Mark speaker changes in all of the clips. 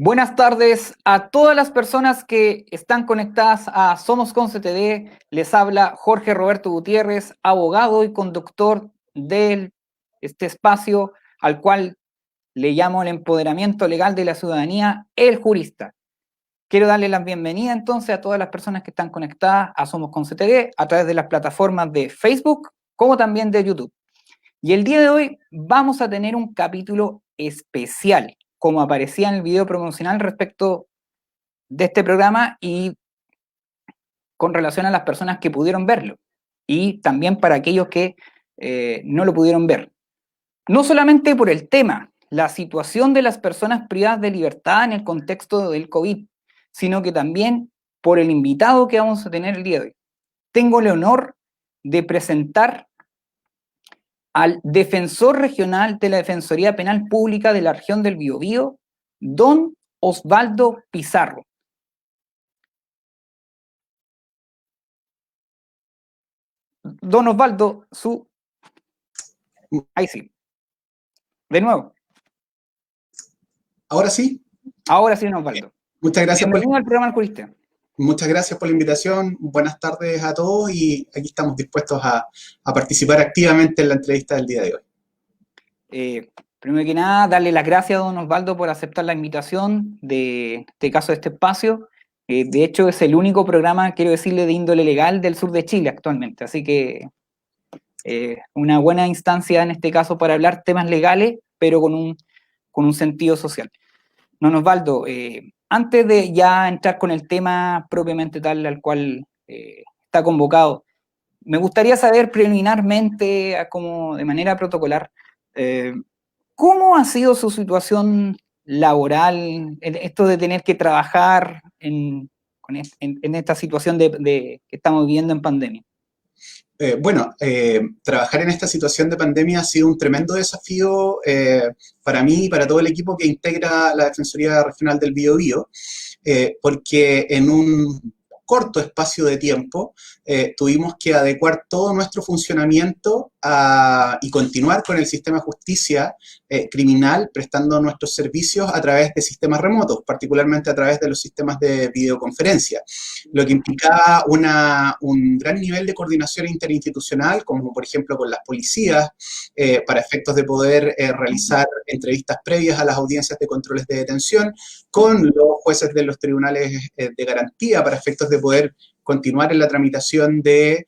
Speaker 1: Buenas tardes a todas las personas que están conectadas a Somos Conce TV. Les habla Jorge Roberto Gutiérrez, abogado y conductor de este espacio al cual le llamo el empoderamiento legal de la ciudadanía, el jurista. Quiero darle la bienvenida entonces a todas las personas que están conectadas a Somos Conce TV a través de las plataformas de Facebook como también de YouTube. Y el día de hoy vamos a tener un capítulo especial, como aparecía en el video promocional respecto de este programa y con relación a las personas que pudieron verlo y también para aquellos que no lo pudieron ver. No solamente por el tema, la situación de las personas privadas de libertad en el contexto del COVID, sino que también por el invitado que vamos a tener el día de hoy. Tengo el honor de presentar al defensor regional de la Defensoría Penal Pública de la región del Biobío, don Osvaldo Pizarro. Don Osvaldo, ahí sí. De nuevo.
Speaker 2: ¿Ahora sí?
Speaker 1: Ahora sí, don Osvaldo.
Speaker 2: Muchas gracias.
Speaker 1: Bienvenido al programa El Jurista.
Speaker 2: Muchas gracias por la invitación. Buenas tardes a todos y aquí estamos dispuestos a participar activamente en la entrevista del día de hoy.
Speaker 1: Primero que nada, darle las gracias a don Osvaldo por aceptar la invitación de este caso, de este espacio. De hecho, es el único programa, quiero decirle, de índole legal del sur de Chile actualmente. Así que una buena instancia en este caso para hablar temas legales, pero con un sentido social. Don Osvaldo, antes de ya entrar con el tema propiamente tal al cual está convocado, me gustaría saber preliminarmente, como de manera protocolar, ¿cómo ha sido su situación laboral, esto de tener que trabajar en esta situación que estamos viviendo en pandemia?
Speaker 2: Trabajar en esta situación de pandemia ha sido un tremendo desafío para mí y para todo el equipo que integra la Defensoría Regional del Biobío, porque en un corto espacio de tiempo tuvimos que adecuar todo nuestro funcionamiento y continuar con el sistema de justicia criminal, prestando nuestros servicios a través de sistemas remotos, particularmente a través de los sistemas de videoconferencia, lo que implicaba un gran nivel de coordinación interinstitucional, como por ejemplo con las policías, para efectos de poder realizar entrevistas previas a las audiencias de controles de detención, con los jueces de los tribunales de garantía para efectos de poder continuar en la tramitación de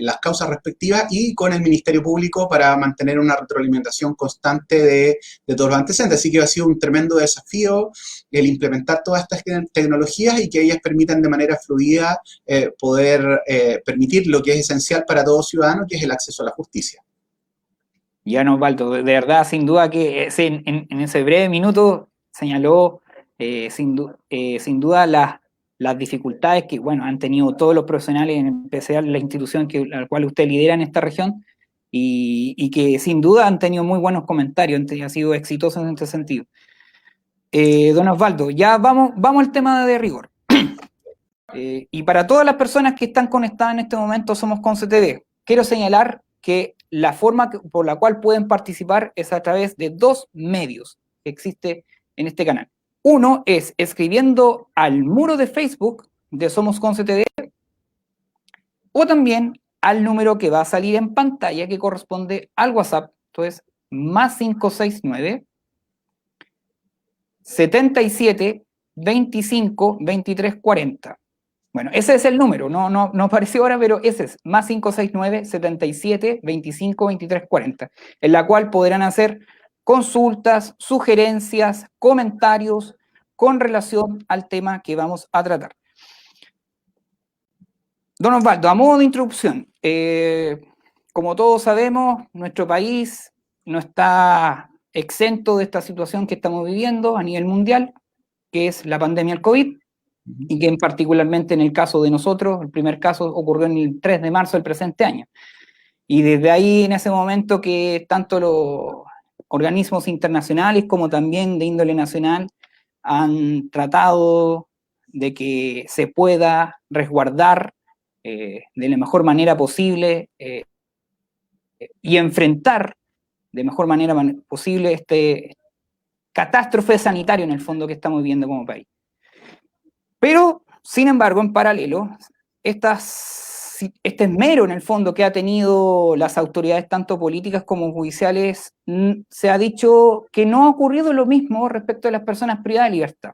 Speaker 2: las causas respectivas y con el Ministerio Público para mantener una retroalimentación constante de todos los antecedentes. Así que ha sido un tremendo desafío el implementar todas estas tecnologías y que ellas permitan de manera fluida poder permitir lo que es esencial para todo ciudadano, que es el acceso a la justicia.
Speaker 1: Ya, no, Osvaldo, de verdad, sin duda que en ese breve minuto señaló sin duda las dificultades que, bueno, han tenido todos los profesionales, en especial la institución a la cual usted lidera en esta región, y que sin duda han tenido muy buenos comentarios, han sido exitosos en este sentido. Don Osvaldo, ya vamos al tema de rigor. Y para todas las personas que están conectadas en este momento, Somos Conce TV, quiero señalar que la forma por la cual pueden participar es a través de dos medios que existe en este canal. Uno es escribiendo al muro de Facebook de Somos Conce TV o también al número que va a salir en pantalla que corresponde al WhatsApp, entonces más 569 77 25 23 40. Bueno, ese es el número, no apareció ahora, pero ese es más 569 77 25 23 40, en la cual podrán hacer consultas, sugerencias, comentarios con relación al tema que vamos a tratar. Don Osvaldo, a modo de introducción, como todos sabemos, nuestro país no está exento de esta situación que estamos viviendo a nivel mundial, que es la pandemia del COVID, y que particularmente en el caso de nosotros, el primer caso ocurrió en el 3 de marzo del presente año. Y desde ahí, en ese momento, que tanto los organismos internacionales como también de índole nacional han tratado de que se pueda resguardar de la mejor manera posible y enfrentar de mejor manera posible catástrofe sanitaria en el fondo que estamos viviendo como país. Pero, sin embargo, en paralelo, este esmero en el fondo que ha tenido las autoridades tanto políticas como judiciales, se ha dicho que no ha ocurrido lo mismo respecto a las personas privadas de libertad.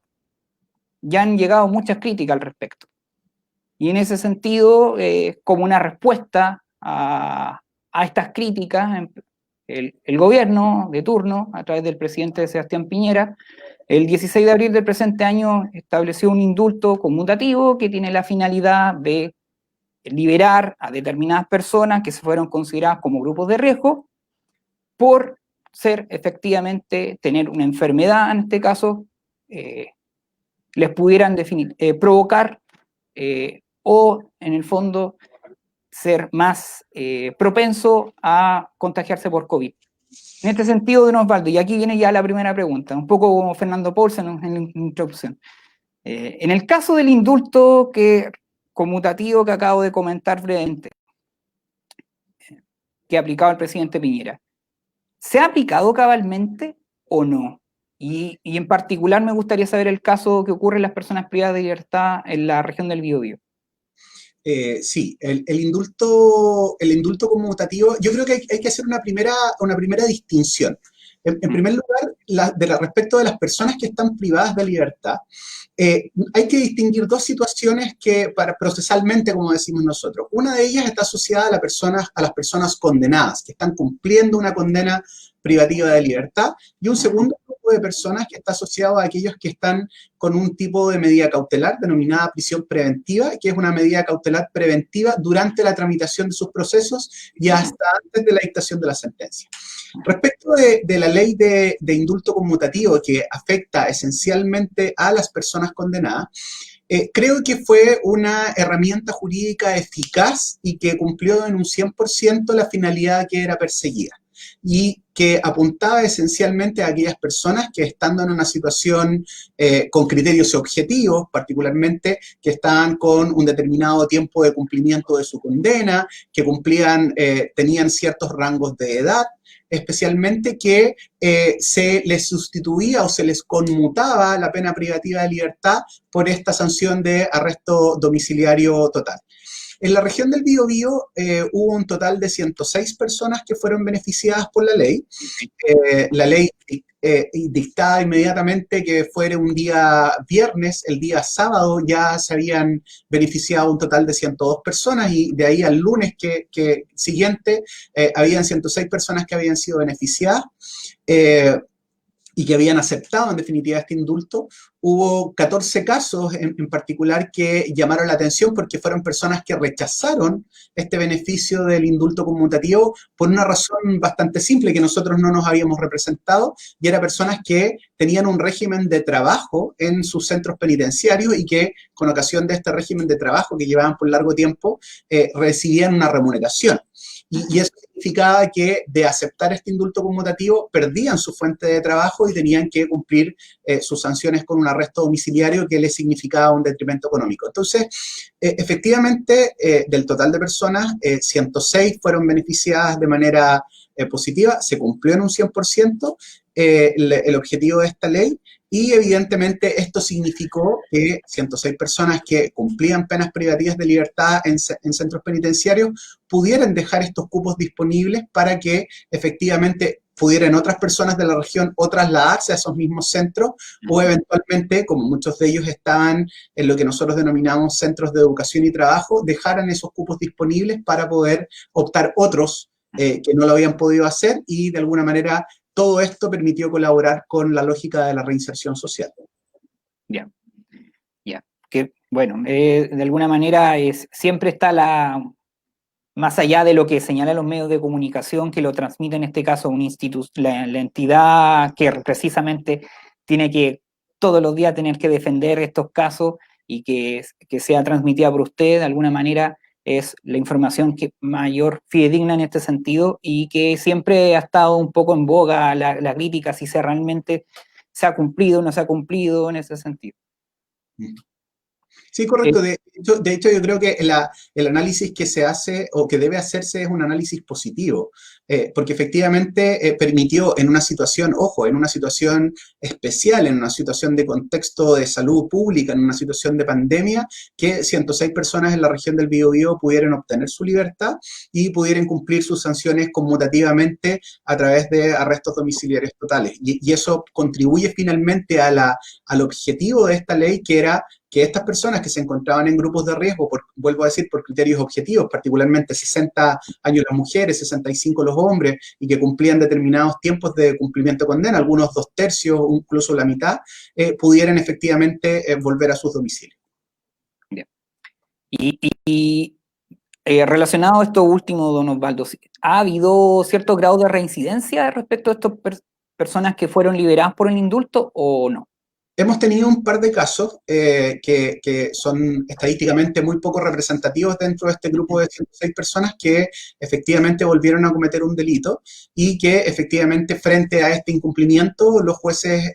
Speaker 1: Ya han llegado muchas críticas al respecto. Y en ese sentido, como una respuesta a estas críticas, el gobierno de turno, a través del presidente Sebastián Piñera, el 16 de abril del presente año estableció un indulto conmutativo que tiene la finalidad de liberar a determinadas personas que se fueron consideradas como grupos de riesgo por ser efectivamente, tener una enfermedad, en este caso, les pudieran provocar o en el fondo ser más propenso a contagiarse por COVID. En este sentido, don Osvaldo, y aquí viene ya la primera pregunta, un poco como Fernando Paulsen en la introducción. En el caso del indulto conmutativo que acabo de comentar brevemente, que ha aplicado el presidente Piñera, ¿se ha aplicado cabalmente o no? Y en particular me gustaría saber el caso que ocurre en las personas privadas de libertad en la región del Biobío.
Speaker 2: Sí, el indulto conmutativo, yo creo que hay que hacer una primera distinción. En primer lugar, respecto de las personas que están privadas de libertad, hay que distinguir dos situaciones que, procesalmente, como decimos nosotros, una de ellas está asociada a las personas condenadas, que están cumpliendo una condena privativa de libertad, y un segundo grupo de personas que está asociado a aquellos que están con un tipo de medida cautelar denominada prisión preventiva, que es una medida cautelar preventiva durante la tramitación de sus procesos y hasta antes de la dictación de la sentencia. Respecto de la ley de indulto conmutativo que afecta esencialmente a las personas condenadas, creo que fue una herramienta jurídica eficaz y que cumplió en un 100% la finalidad que era perseguida y que apuntaba esencialmente a aquellas personas que, estando en una situación con criterios objetivos, particularmente que estaban con un determinado tiempo de cumplimiento de su condena, que tenían ciertos rangos de edad, especialmente que se les sustituía o se les conmutaba la pena privativa de libertad por esta sanción de arresto domiciliario total. En la región del Biobío hubo un total de 106 personas que fueron beneficiadas por la ley. La ley dictaba inmediatamente que fuera un día viernes, el día sábado ya se habían beneficiado un total de 102 personas y de ahí al lunes siguiente habían 106 personas que habían sido beneficiadas. Y que habían aceptado en definitiva este indulto. Hubo 14 casos en particular que llamaron la atención porque fueron personas que rechazaron este beneficio del indulto conmutativo por una razón bastante simple que nosotros no nos habíamos representado, y eran personas que tenían un régimen de trabajo en sus centros penitenciarios y que con ocasión de este régimen de trabajo que llevaban por largo tiempo recibían una remuneración. Y eso significaba que de aceptar este indulto conmutativo perdían su fuente de trabajo y tenían que cumplir sus sanciones con un arresto domiciliario que les significaba un detrimento económico. Entonces, efectivamente, del total de personas, 106 fueron beneficiadas de manera positiva, se cumplió en un 100% el objetivo de esta ley. Y evidentemente esto significó que 106 personas que cumplían penas privativas de libertad en centros penitenciarios pudieran dejar estos cupos disponibles para que efectivamente pudieran otras personas de la región o trasladarse a esos mismos centros o eventualmente, como muchos de ellos estaban en lo que nosotros denominamos centros de educación y trabajo, dejaran esos cupos disponibles para poder optar otros que no lo habían podido hacer, y de alguna manera todo esto permitió colaborar con la lógica de la reinserción social.
Speaker 1: Ya, que bueno, de alguna manera siempre está más allá de lo que señalan los medios de comunicación, que lo transmite en este caso la entidad que precisamente tiene que todos los días tener que defender estos casos y que sea transmitida por usted, de alguna manera es la información que mayor fidedigna en este sentido, y que siempre ha estado un poco en boga la crítica si realmente se ha cumplido o no se ha cumplido en ese sentido.
Speaker 2: Sí, correcto. De hecho, yo creo que el análisis que se hace o que debe hacerse es un análisis positivo. porque efectivamente permitió en una situación, ojo, en una situación especial, en una situación de contexto de salud pública, en una situación de pandemia, que 106 personas en la región del Biobío pudieran obtener su libertad y pudieran cumplir sus sanciones conmutativamente a través de arrestos domiciliarios totales. Y eso contribuye finalmente al objetivo de esta ley, que era que estas personas que se encontraban en grupos de riesgo, vuelvo a decir, por criterios objetivos, particularmente 60 años las mujeres, 65 los hombres, y que cumplían determinados tiempos de cumplimiento de condena, algunos 2/3, incluso la mitad, pudieran efectivamente volver a sus domicilios.
Speaker 1: Bien. Y relacionado a esto último, don Osvaldo, ¿ha habido cierto grado de reincidencia respecto a estas personas que fueron liberadas por el indulto o no?
Speaker 2: Hemos tenido un par de casos que son estadísticamente muy poco representativos dentro de este grupo de 106 personas que efectivamente volvieron a cometer un delito y que efectivamente frente a este incumplimiento los jueces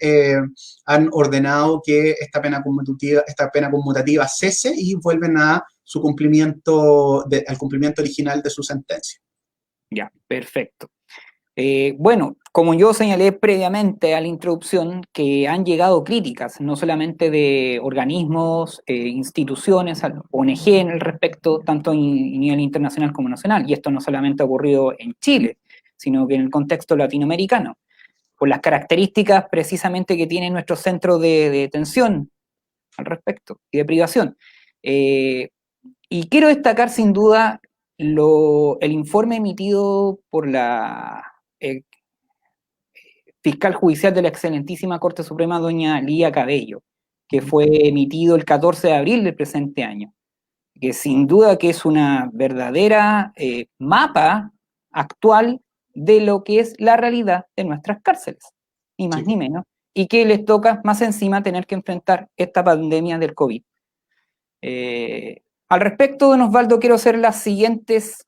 Speaker 2: han ordenado que esta pena conmutativa cese y vuelven a su cumplimiento, al cumplimiento original de su sentencia.
Speaker 1: Ya, perfecto. Bueno, como yo señalé previamente a la introducción, que han llegado críticas, no solamente de organismos, instituciones, ONG en el respecto, tanto a nivel internacional como nacional, y esto no solamente ha ocurrido en Chile, sino que en el contexto latinoamericano, por las características precisamente que tiene nuestro centro de detención al respecto y de privación. Y quiero destacar sin duda el informe emitido por la fiscal judicial de la excelentísima Corte Suprema, doña Lía Cabello, que fue emitido el 14 de abril del presente año, que sin duda que es una verdadera mapa actual de lo que es la realidad de nuestras cárceles, ni más ni menos, y que les toca más encima tener que enfrentar esta pandemia del COVID. Al respecto, don Osvaldo, quiero hacer las siguientes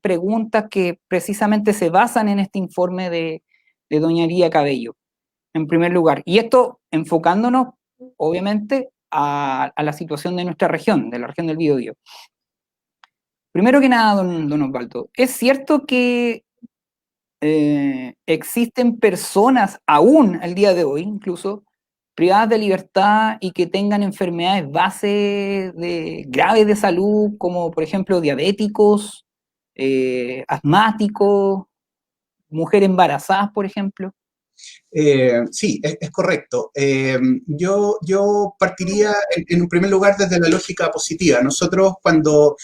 Speaker 1: preguntas que precisamente se basan en este informe de doña Lía Cabello, en primer lugar. Y esto enfocándonos, obviamente, a la situación de nuestra región, de la región del Biobío. Primero que nada, don Osvaldo, ¿es cierto que existen personas, aún al día de hoy, incluso, privadas de libertad y que tengan enfermedades graves de salud, como por ejemplo diabéticos, asmáticos, mujeres embarazadas, por ejemplo?
Speaker 2: Sí, es correcto. Yo partiría en un primer lugar desde la lógica positiva. Nosotros cuando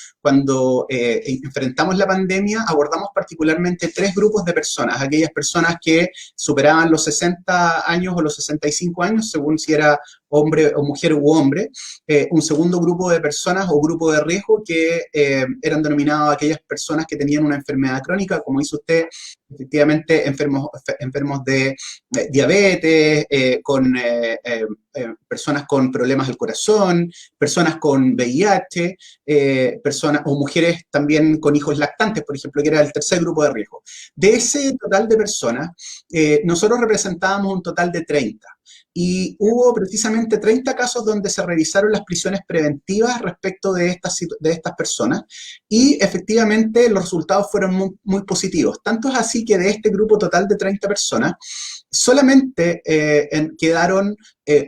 Speaker 2: enfrentamos la pandemia abordamos particularmente tres grupos de personas. Aquellas personas que superaban los 60 años o los 65 años, según si era hombre o mujer u hombre. Un segundo grupo de personas o grupo de riesgo que eran denominados aquellas personas que tenían una enfermedad crónica, como dice usted, efectivamente enfermos de diabetes, personas con problemas del corazón, personas con VIH, personas o mujeres también con hijos lactantes, por ejemplo, que era el tercer grupo de riesgo. De ese total de personas, nosotros representábamos un total de 30. Y hubo precisamente 30 casos donde se revisaron las prisiones preventivas respecto de estas personas y efectivamente los resultados fueron muy positivos. Tanto es así que de este grupo total de 30 personas, solamente quedaron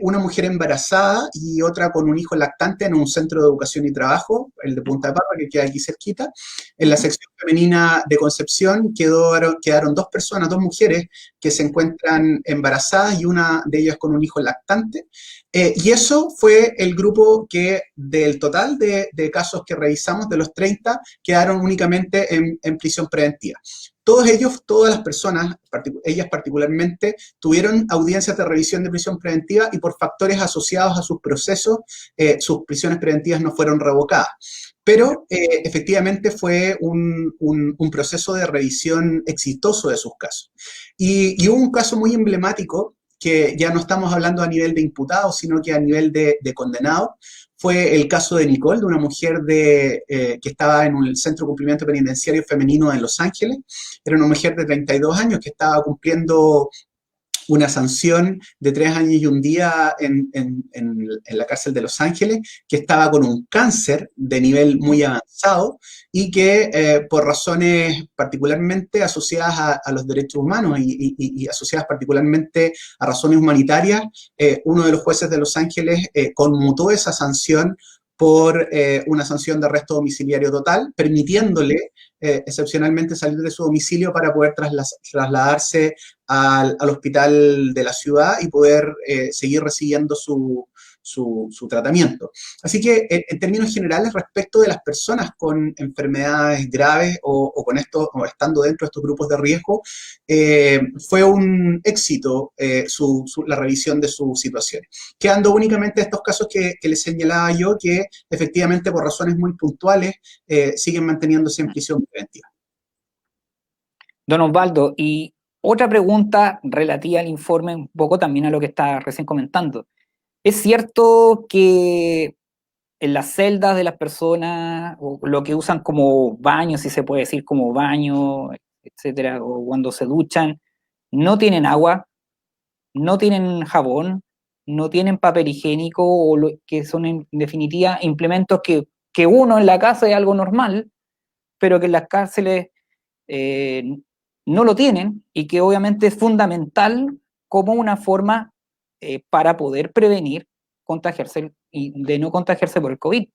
Speaker 2: una mujer embarazada y otra con un hijo lactante en un centro de educación y trabajo, el de Punta de Parra, que queda aquí cerquita. En la sección femenina de Concepción quedaron dos personas, dos mujeres que se encuentran embarazadas y una de ellas con un hijo lactante. Y eso fue el grupo que del total de casos que revisamos, de los 30, quedaron únicamente en prisión preventiva. Todos ellos, todas las personas, ellas particularmente, tuvieron audiencias de revisión de prisión preventiva y por factores asociados a sus procesos, sus prisiones preventivas no fueron revocadas. Pero efectivamente fue un proceso de revisión exitoso de sus casos. Y hubo un caso muy emblemático, que ya no estamos hablando a nivel de imputados, sino que a nivel de condenados. Fue el caso de Nicole, de una mujer que estaba en un centro de cumplimiento penitenciario femenino en Los Ángeles. Era una mujer de 32 años que estaba cumpliendo una sanción de 3 años y un día en la cárcel de Los Ángeles, que estaba con un cáncer de nivel muy avanzado y que por razones particularmente asociadas a los derechos humanos y asociadas particularmente a razones humanitarias, uno de los jueces de Los Ángeles conmutó esa sanción por una sanción de arresto domiciliario total, permitiéndole excepcionalmente salir de su domicilio para poder trasladarse al hospital de la ciudad y poder seguir recibiendo su tratamiento. Así que en términos generales, respecto de las personas con enfermedades graves o estando dentro de estos grupos de riesgo, fue un éxito la revisión de sus situaciones. Quedando únicamente estos casos que les señalaba yo, que efectivamente por razones muy puntuales siguen manteniéndose en prisión preventiva.
Speaker 1: Don Osvaldo, y otra pregunta relativa al informe, un poco también a lo que está recién comentando. ¿Es cierto que en las celdas de las personas, o lo que usan como baño, si se puede decir como baño, etcétera, o cuando se duchan, no tienen agua, no tienen jabón, no tienen papel higiénico, o que son en definitiva implementos que uno en la casa es algo normal, pero que en las cárceles no lo tienen, y que obviamente es fundamental como una forma para poder prevenir contagiarse y de no contagiarse por el COVID?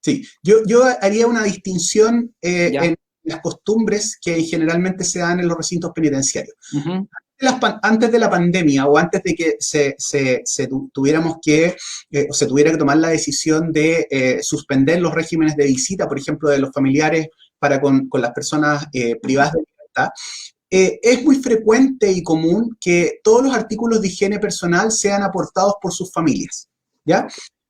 Speaker 2: Sí, yo haría una distinción
Speaker 1: Ya.
Speaker 2: en las costumbres que generalmente se dan en los recintos penitenciarios.
Speaker 1: Uh-huh.
Speaker 2: Antes de la pandemia o antes de que tuviéramos que, o se tuviera que tomar la decisión de suspender los regímenes de visita, por ejemplo, de los familiares para con las personas privadas de libertad, es muy frecuente y común que todos los artículos de higiene personal sean aportados por sus familias, ¿ya?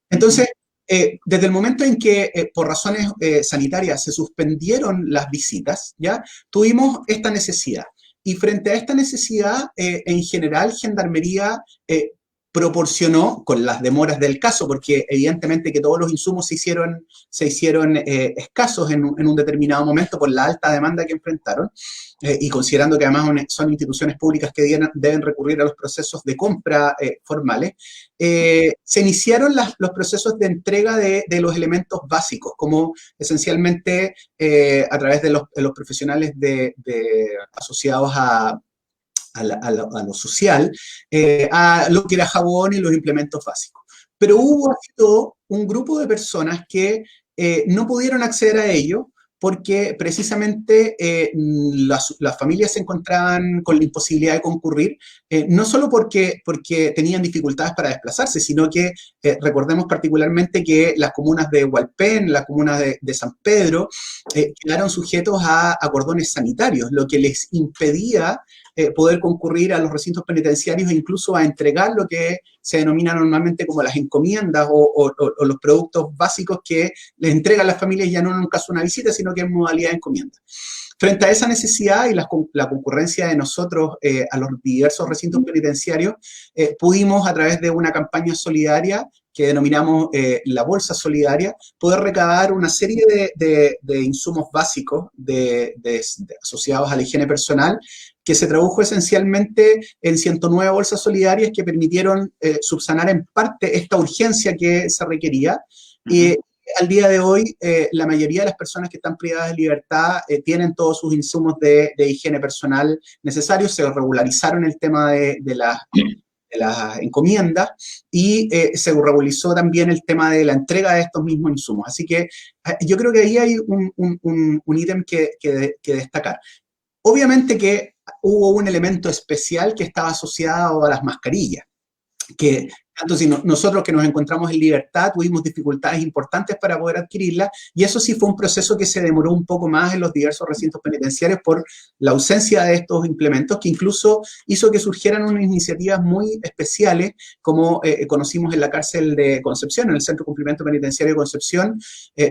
Speaker 2: Entonces, desde el momento en que por razones sanitarias se suspendieron las visitas, ¿ya? Tuvimos esta necesidad. Y frente a esta necesidad, en general, Gendarmería proporcionó, con las demoras del caso, porque evidentemente que todos los insumos se hicieron escasos en un determinado momento por la alta demanda que enfrentaron, y considerando que además son instituciones públicas que deben recurrir a los procesos de compra formales, se iniciaron los procesos de entrega de los elementos básicos, como esencialmente a través de los profesionales asociados a lo social, a lo que era jabón y los implementos básicos. Pero hubo así todo un grupo de personas que no pudieron acceder a ello porque precisamente las familias se encontraban con la imposibilidad de concurrir, no solo porque tenían dificultades para desplazarse, sino que recordemos particularmente que las comunas de Hualpén, las comunas de San Pedro, quedaron sujetos a cordones sanitarios, lo que les impedía poder concurrir a los recintos penitenciarios e incluso a entregar lo que se denomina normalmente como las encomiendas o los productos básicos que les entregan las familias ya no en un caso de una visita, sino que en modalidad de encomienda. Frente a esa necesidad y la concurrencia de nosotros a los diversos recintos penitenciarios, pudimos a través de una campaña solidaria que denominamos la Bolsa Solidaria, poder recabar una serie de insumos básicos asociados a la higiene personal, que se tradujo esencialmente en 109 bolsas solidarias que permitieron subsanar en parte esta urgencia que se requería. Y al día de hoy, la mayoría de las personas que están privadas de libertad tienen todos sus insumos de higiene personal necesarios, se regularizaron el tema de las encomiendas y se regularizó también el tema de la entrega de estos mismos insumos. Así que yo creo que ahí hay un ítem que destacar. Obviamente que hubo un elemento especial que estaba asociado a las mascarillas, que tanto si nosotros que nos encontramos en libertad tuvimos dificultades importantes para poder adquirirla, y eso sí fue un proceso que se demoró un poco más en los diversos recintos penitenciarios por la ausencia de estos implementos, que incluso hizo que surgieran unas iniciativas muy especiales, como conocimos en la cárcel de Concepción, en el Centro de Cumplimiento Penitenciario de Concepción,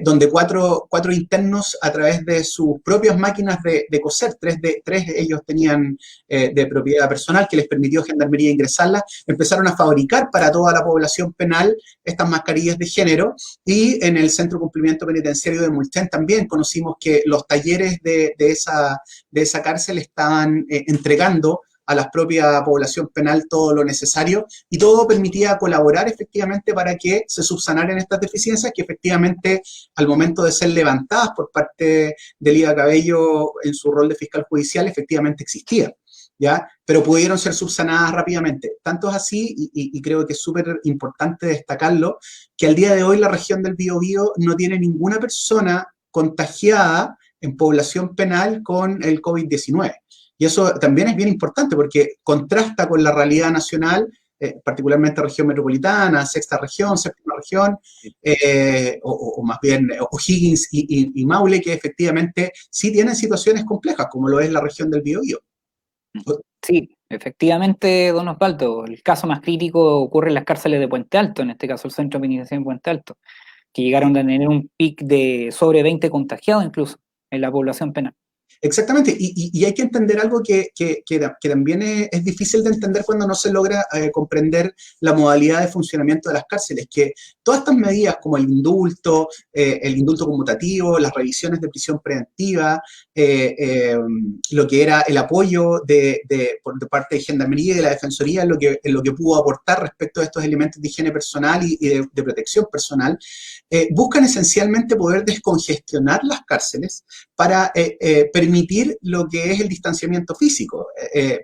Speaker 2: donde cuatro internos, a través de sus propias máquinas de coser, tres de ellos tenían de propiedad personal, que les permitió Gendarmería ingresarlas, empezaron a fabricar para toda la población penal estas mascarillas de género, y en el Centro de Cumplimiento Penitenciario de Mulchen también conocimos que los talleres de esa cárcel estaban entregando a la propia población penal todo lo necesario, y todo permitía colaborar efectivamente para que se subsanaran estas deficiencias que efectivamente al momento de ser levantadas por parte de Lida Cabello en su rol de fiscal judicial efectivamente existían. ¿Ya? Pero pudieron ser subsanadas rápidamente. Tanto es así, y creo que es súper importante destacarlo, que al día de hoy la región del Biobío no tiene ninguna persona contagiada en población penal con el COVID-19. Y eso también es bien importante porque contrasta con la realidad nacional, particularmente región metropolitana, sexta región, séptima región, o más bien O'Higgins y Maule, que efectivamente sí tienen situaciones complejas, como lo es la región del Biobío.
Speaker 1: Sí, efectivamente, don Osvaldo, el caso más crítico ocurre en las cárceles de Puente Alto, en este caso el Centro Penitenciario en Puente Alto, que llegaron a tener un pic de sobre 20 contagiados incluso en la población penal.
Speaker 2: Exactamente, y hay que entender algo que también es difícil de entender cuando no se logra comprender la modalidad de funcionamiento de las cárceles, que todas estas medidas como el indulto conmutativo, las revisiones de prisión preventiva, lo que era el apoyo por parte de Gendarmería y de la Defensoría en lo que pudo aportar respecto a estos elementos de higiene personal y de protección personal, buscan esencialmente poder descongestionar las cárceles para permitir lo que es el distanciamiento físico,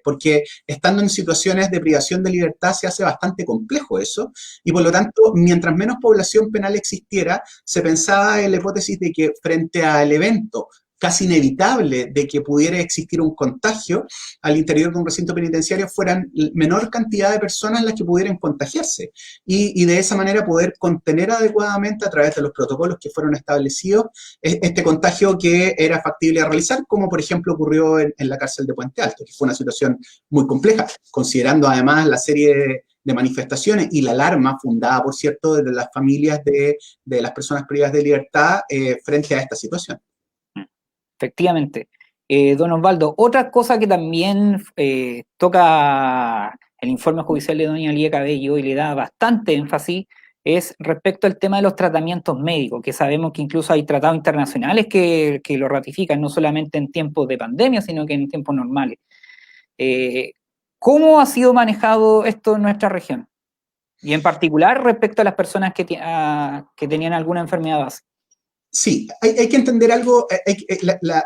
Speaker 2: porque estando en situaciones de privación de libertad se hace bastante complejo eso, y por lo tanto, mientras menos población penal existiera, se pensaba en la hipótesis de que frente al evento casi inevitable de que pudiera existir un contagio al interior de un recinto penitenciario fueran menor cantidad de personas las que pudieran contagiarse y de esa manera poder contener adecuadamente a través de los protocolos que fueron establecidos este contagio que era factible de realizar, como por ejemplo ocurrió en la cárcel de Puente Alto, que fue una situación muy compleja, considerando además la serie de manifestaciones y la alarma fundada, por cierto, de las familias de las personas privadas de libertad frente a esta situación.
Speaker 1: Efectivamente. Don Osvaldo, otra cosa que también toca el informe judicial de doña Lía Cabello y le da bastante énfasis es respecto al tema de los tratamientos médicos, que sabemos que incluso hay tratados internacionales que lo ratifican, no solamente en tiempos de pandemia, sino que en tiempos normales. ¿Cómo ha sido manejado esto en nuestra región? Y en particular respecto a las personas que tenían alguna enfermedad base.
Speaker 2: Sí, hay que entender algo,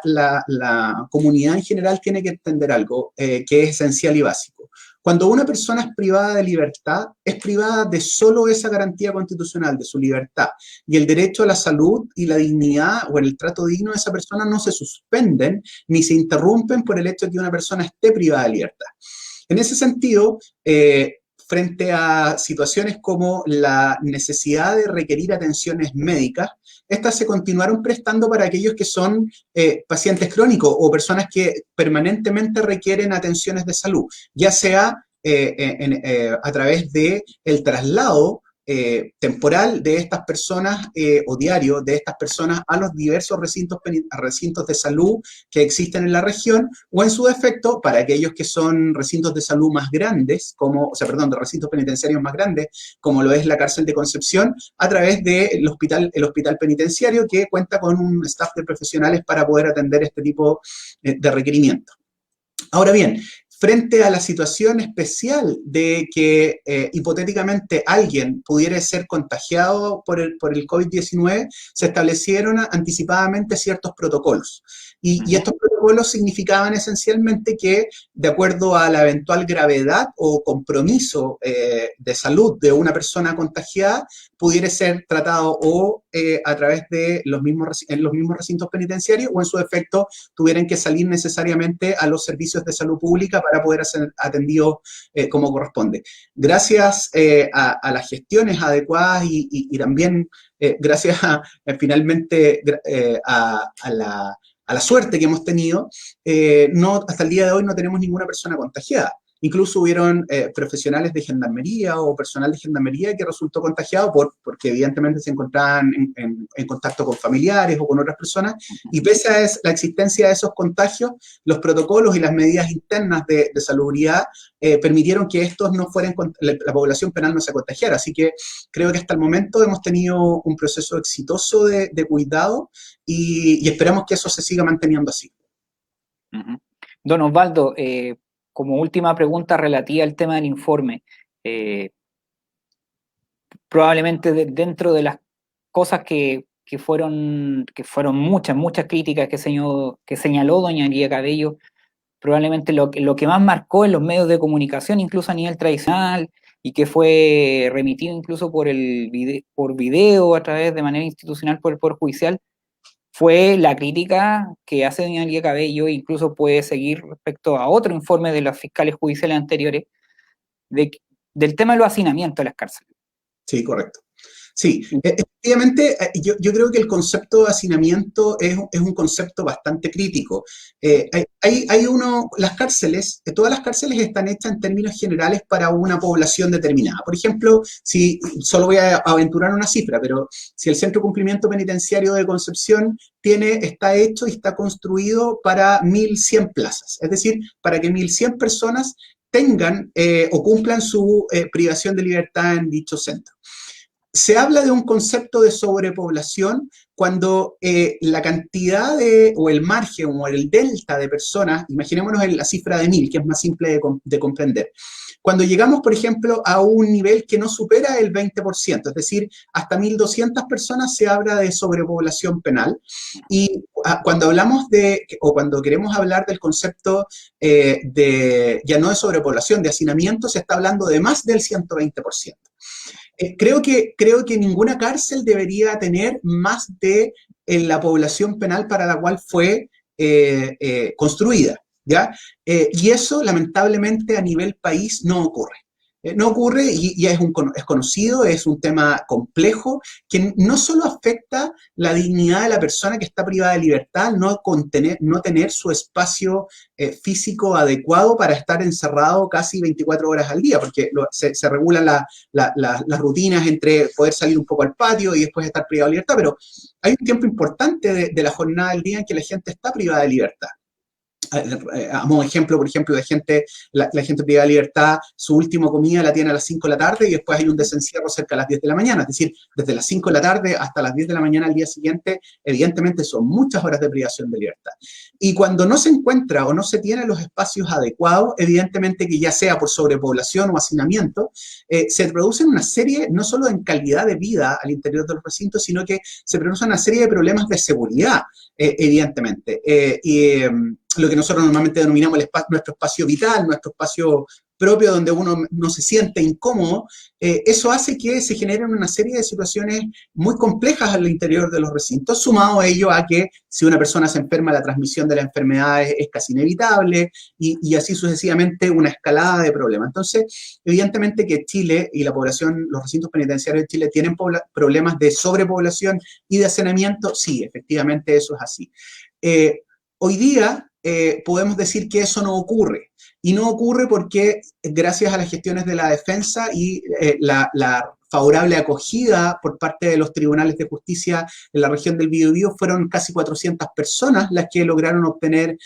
Speaker 2: la comunidad en general tiene que entender algo que es esencial y básico. Cuando una persona es privada de libertad, es privada de solo esa garantía constitucional, de su libertad. Y el derecho a la salud y la dignidad o el trato digno de esa persona no se suspenden ni se interrumpen por el hecho de que una persona esté privada de libertad. En ese sentido, frente a situaciones como la necesidad de requerir atenciones médicas, estas se continuaron prestando para aquellos que son pacientes crónicos o personas que permanentemente requieren atenciones de salud, ya sea a través del traslado temporal de estas personas o diario de estas personas a los diversos recintos de salud que existen en la región, o en su defecto, para aquellos que son recintos de salud más grandes, de recintos penitenciarios más grandes, como lo es la cárcel de Concepción, a través del hospital penitenciario, que cuenta con un staff de profesionales para poder atender este tipo de requerimientos. Ahora bien, frente a la situación especial de que hipotéticamente alguien pudiera ser contagiado por el COVID-19, se establecieron anticipadamente ciertos protocolos. Y estos protocolos significaban esencialmente que, de acuerdo a la eventual gravedad o compromiso de salud de una persona contagiada, pudiera ser tratado o a través de los mismos recintos penitenciarios, o en su defecto tuvieran que salir necesariamente a los servicios de salud pública para poder ser atendidos como corresponde. Gracias a las gestiones adecuadas y también gracias finalmente a la suerte que hemos tenido, hasta el día de hoy no tenemos ninguna persona contagiada. Incluso hubieron profesionales de gendarmería o personal de gendarmería que resultó contagiado porque evidentemente se encontraban en contacto con familiares o con otras personas, y pese a la existencia de esos contagios, los protocolos y las medidas internas de salubridad permitieron que estos no fueran, la población penal no se contagiara. Así que creo que hasta el momento hemos tenido un proceso exitoso de cuidado y esperamos que eso se siga manteniendo así.
Speaker 1: Don Osvaldo, como última pregunta relativa al tema del informe, probablemente dentro de las cosas que fueron muchas críticas que señaló doña María Cabello, probablemente lo que más marcó en los medios de comunicación, incluso a nivel tradicional, y que fue remitido incluso por video a través de manera institucional por el Poder Judicial, fue la crítica que hace doña María Cabello, incluso puede seguir respecto a otro informe de los fiscales judiciales anteriores, del tema de los hacinamientos de las cárceles.
Speaker 2: Sí, correcto. Sí, efectivamente, yo creo que el concepto de hacinamiento es un concepto bastante crítico. Las cárceles, todas las cárceles están hechas en términos generales para una población determinada. Por ejemplo, si solo voy a aventurar una cifra, pero si el Centro de Cumplimiento Penitenciario de Concepción está hecho y está construido para 1.100 plazas, es decir, para que 1.100 personas tengan o cumplan su privación de libertad en dicho centro. Se habla de un concepto de sobrepoblación cuando la cantidad o el margen o el delta de personas, imaginémonos en la cifra de 1.000, que es más simple de comprender. Cuando llegamos, por ejemplo, a un nivel que no supera el 20%, es decir, hasta 1.200 personas se habla de sobrepoblación penal. Y cuando hablamos o cuando queremos hablar del concepto ya no de sobrepoblación, de hacinamiento, se está hablando de más del 120%. Creo que ninguna cárcel debería tener más de la población penal para la cual fue construida, ¿ya? Y eso, lamentablemente, a nivel país no ocurre. No ocurre y es conocido, es un tema complejo que no solo afecta la dignidad de la persona que está privada de libertad, no tener su espacio físico adecuado para estar encerrado casi 24 horas al día, porque se regulan las rutinas entre poder salir un poco al patio y después estar privado de libertad, pero hay un tiempo importante de la jornada del día en que la gente está privada de libertad. A modo de ejemplo, por ejemplo, la gente privada de libertad, su última comida la tiene a las 5 de la tarde y después hay un desencierro cerca a las 10 de la mañana. Es decir, desde las 5 de la tarde hasta las 10 de la mañana al día siguiente, evidentemente son muchas horas de privación de libertad. Y cuando no se encuentra o no se tienen los espacios adecuados, evidentemente que ya sea por sobrepoblación o hacinamiento, se producen una serie, no solo en calidad de vida al interior de los recintos, sino que se producen una serie de problemas de seguridad, evidentemente. Lo que nosotros normalmente denominamos nuestro espacio vital, nuestro espacio propio donde uno no se siente incómodo, eso hace que se generen una serie de situaciones muy complejas al interior de los recintos, sumado a ello a que si una persona se enferma, la transmisión de la enfermedad es casi inevitable y así sucesivamente una escalada de problemas. Entonces, evidentemente que Chile y la población, los recintos penitenciarios de Chile tienen problemas de sobrepoblación y de hacinamiento, sí, efectivamente eso es así. Hoy día podemos decir que eso no ocurre. Y no ocurre porque gracias a las gestiones de la defensa y la favorable acogida por parte de los tribunales de justicia en la región del Biobío, fueron casi 400 personas las que lograron obtener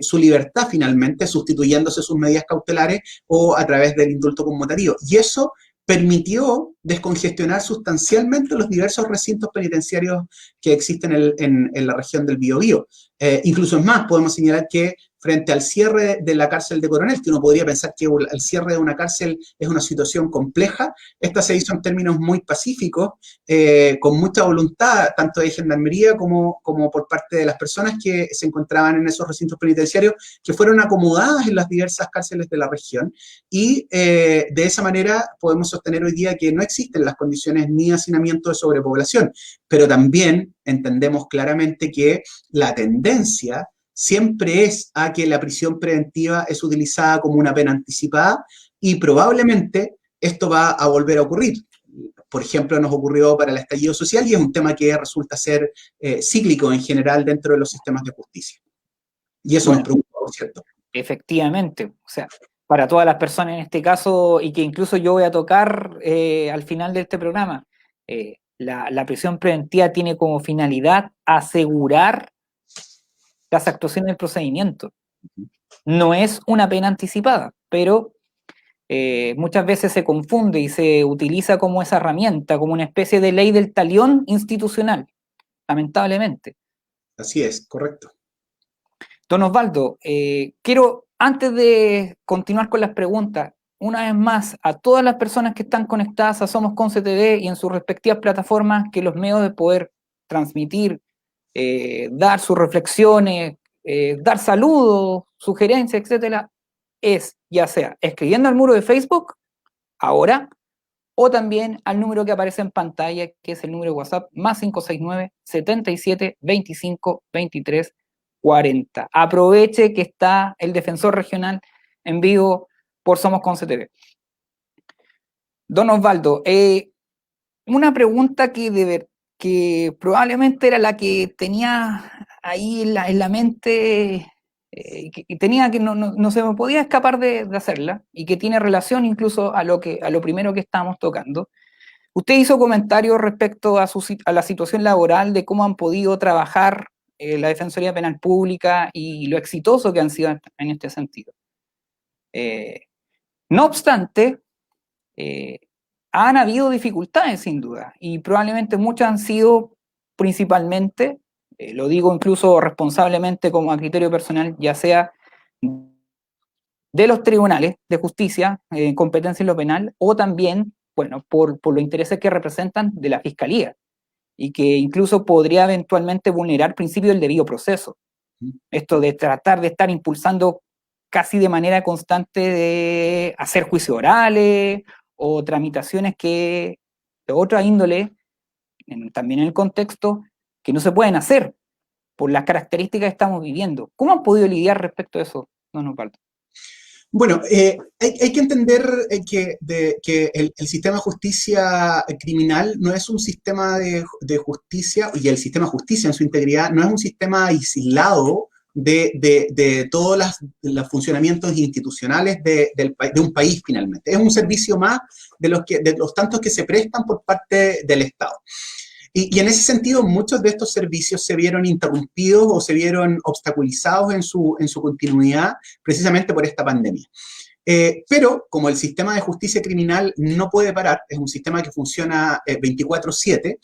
Speaker 2: su libertad finalmente, sustituyéndose sus medidas cautelares o a través del indulto conmutativo. Y eso permitió descongestionar sustancialmente los diversos recintos penitenciarios que existen en la región del Biobío. Incluso es más, podemos señalar que frente al cierre de la cárcel de Coronel, que uno podría pensar que el cierre de una cárcel es una situación compleja, esta se hizo en términos muy pacíficos, con mucha voluntad, tanto de gendarmería como por parte de las personas que se encontraban en esos recintos penitenciarios, que fueron acomodadas en las diversas cárceles de la región, y de esa manera podemos sostener hoy día que no existen las condiciones ni de hacinamiento de sobrepoblación, pero también entendemos claramente que la tendencia siempre es a que la prisión preventiva es utilizada como una pena anticipada y probablemente esto va a volver a ocurrir. Por ejemplo, nos ocurrió para el estallido social y es un tema que resulta ser cíclico en general dentro de los sistemas de justicia. Y eso nos preocupa, por cierto.
Speaker 1: Efectivamente, o sea, para todas las personas en este caso, y que incluso yo voy a tocar al final de este programa, la prisión preventiva tiene como finalidad asegurar las actuaciones del procedimiento. No es una pena anticipada, pero muchas veces se confunde y se utiliza como esa herramienta, como una especie de ley del talión institucional, lamentablemente.
Speaker 2: Así es, correcto.
Speaker 1: Don Osvaldo, quiero, antes de continuar con las preguntas, una vez más, a todas las personas que están conectadas a Somos Conce TV y en sus respectivas plataformas, que los medios de poder transmitir, dar sus reflexiones, dar saludos, sugerencias, etcétera, es ya sea escribiendo al muro de Facebook, ahora, o también al número que aparece en pantalla, que es el número de WhatsApp, más 569-77-25-23-40. Aproveche que está el defensor regional en vivo por Somos Conce TV. Don Osvaldo, una pregunta que probablemente era la que tenía ahí en la mente, que tenía que no se me podía escapar de hacerla, y que tiene relación incluso a lo primero que estábamos tocando. Usted hizo comentarios respecto a la situación laboral, de cómo han podido trabajar la Defensoría Penal Pública y lo exitoso que han sido en este sentido. No obstante, han habido dificultades sin duda, y probablemente muchas han sido principalmente, lo digo incluso responsablemente como a criterio personal, ya sea de los tribunales de justicia, competencia en lo penal, o también, bueno, por los intereses que representan de la Fiscalía, y que incluso podría eventualmente vulnerar principios del debido proceso. Esto de tratar de estar impulsando casi de manera constante de hacer juicios orales o tramitaciones de otra índole, también en el contexto, que no se pueden hacer por las características que estamos viviendo. ¿Cómo han podido lidiar respecto a eso, don Osvaldo?
Speaker 2: Bueno, hay que entender que el sistema de justicia criminal no es un sistema de justicia, y el sistema de justicia en su integridad no es un sistema aislado de todos los funcionamientos institucionales de un país finalmente. Es un servicio más de los tantos que se prestan por parte del Estado. Y en ese sentido, muchos de estos servicios se vieron interrumpidos o se vieron obstaculizados en su continuidad precisamente por esta pandemia. Pero como el sistema de justicia criminal no puede parar, es un sistema que funciona 24/7,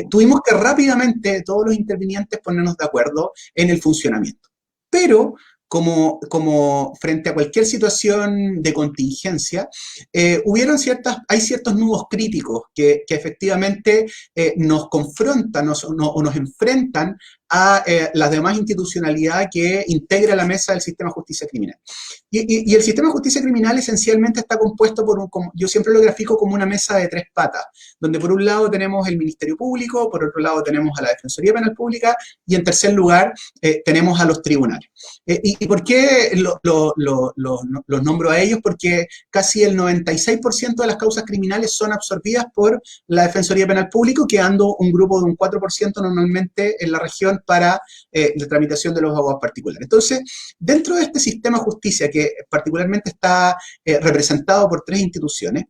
Speaker 2: tuvimos que rápidamente todos los intervinientes ponernos de acuerdo en el funcionamiento. Pero como frente a cualquier situación de contingencia, hay ciertos nudos críticos que efectivamente nos confrontan o nos enfrentan a la demás institucionalidad que integra la mesa del sistema de justicia criminal. Y el sistema de justicia criminal esencialmente está compuesto yo siempre lo grafico como una mesa de tres patas, donde por un lado tenemos el Ministerio Público, por otro lado tenemos a la Defensoría Penal Pública, y en tercer lugar tenemos a los tribunales. ¿Y por qué los nombro a ellos? Porque casi el 96% de las causas criminales son absorbidas por la Defensoría Penal Pública, quedando un grupo de un 4% normalmente en la región para la tramitación de los abogados particulares. Entonces, dentro de este sistema de justicia, que particularmente está representado por tres instituciones,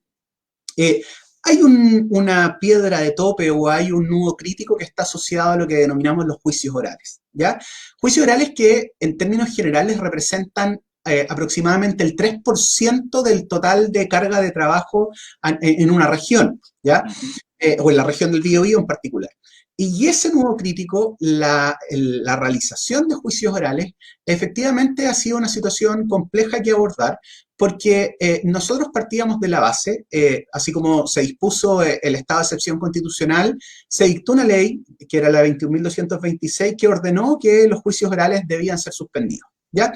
Speaker 2: hay una piedra de tope o hay un nudo crítico que está asociado a lo que denominamos los juicios orales, ¿ya? Juicios orales que en términos generales representan aproximadamente el 3% del total de carga de trabajo en una región, ¿ya? O en la región del Biobío en particular. Y ese nudo crítico, la realización de juicios orales, efectivamente ha sido una situación compleja que abordar, porque nosotros partíamos de la base, así como se dispuso el estado de excepción constitucional, se dictó una ley, que era la 21.226, que ordenó que los juicios orales debían ser suspendidos, ¿ya?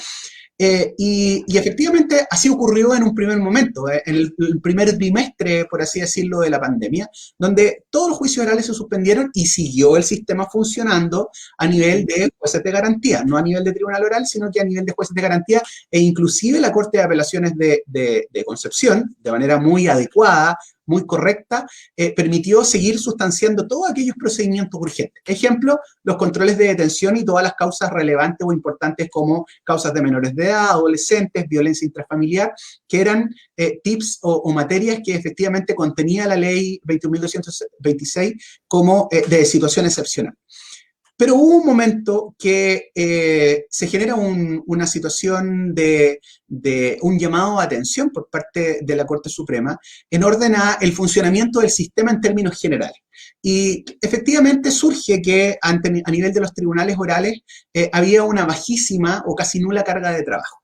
Speaker 2: Y efectivamente así ocurrió en un primer momento, en el primer trimestre, por así decirlo, de la pandemia, donde todos los juicios orales se suspendieron y siguió el sistema funcionando a nivel de jueces de garantía, no a nivel de tribunal oral, sino que a nivel de jueces de garantía, e inclusive la Corte de Apelaciones de Concepción, de manera muy adecuada, muy correcta, permitió seguir sustanciando todos aquellos procedimientos urgentes. Ejemplo, los controles de detención y todas las causas relevantes o importantes como causas de menores de edad, adolescentes, violencia intrafamiliar, que eran tips o materias que efectivamente contenía la ley 21.226 como de situación excepcional. Pero hubo un momento que se genera una situación de un llamado a atención por parte de la Corte Suprema en orden a el funcionamiento del sistema en términos generales. Y efectivamente surge que a nivel de los tribunales orales había una bajísima o casi nula carga de trabajo.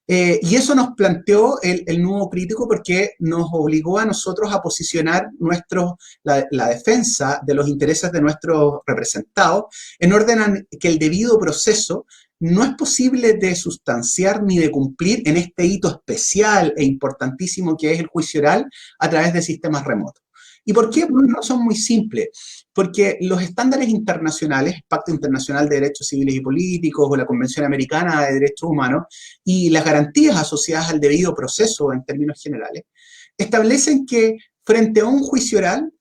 Speaker 2: Y eso nos planteó el nuevo crítico porque nos obligó a nosotros a posicionar la defensa de los intereses de nuestros representados en orden a que el debido proceso no es posible de sustanciar ni de cumplir en este hito especial e importantísimo que es el juicio oral a través de sistemas remotos. ¿Y por qué? Por una razón muy simple. Porque los estándares internacionales, el Pacto Internacional de Derechos Civiles y Políticos o la Convención Americana de Derechos Humanos y las garantías asociadas al debido proceso en términos generales, establecen que frente a un juicio oral,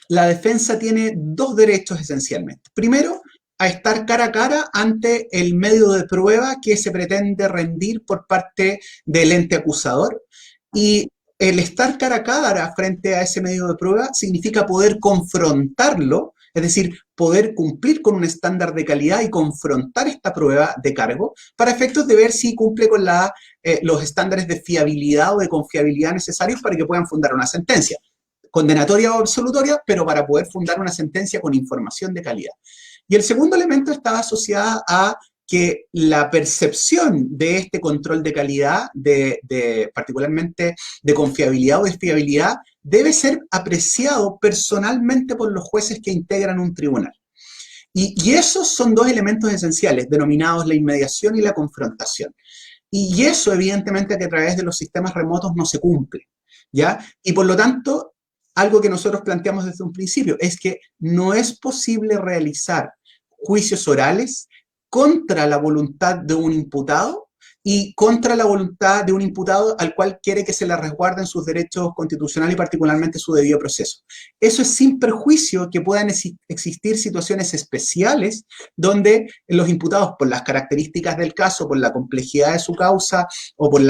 Speaker 2: la defensa tiene dos derechos esencialmente. Primero, a estar cara a cara ante el medio de prueba que se pretende rendir por parte del ente acusador. Y el estar cara a cara frente a ese medio de prueba significa poder confrontarlo, es decir, poder cumplir con un estándar de calidad y confrontar esta prueba de cargo para efectos de ver si cumple con los estándares de fiabilidad o de confiabilidad necesarios para que puedan fundar una sentencia, condenatoria o absolutoria, pero para poder fundar una sentencia con información de calidad. Y el segundo elemento estaba asociado a que la percepción de este control de calidad, particularmente de confiabilidad o de fiabilidad, debe ser apreciado personalmente por los jueces que integran un tribunal. Y esos son dos elementos esenciales, denominados la inmediación y la confrontación. Y eso, evidentemente, que a través de los sistemas remotos no se cumple, ¿ya? Y por lo tanto, algo que nosotros planteamos desde un principio es que no es posible realizar juicios orales contra la voluntad de un imputado y contra la voluntad de un imputado al cual quiere que se le resguarden sus derechos constitucionales y particularmente su debido proceso. Eso es sin perjuicio que puedan existir situaciones especiales donde los imputados, por las características del caso, por la complejidad de su causa o por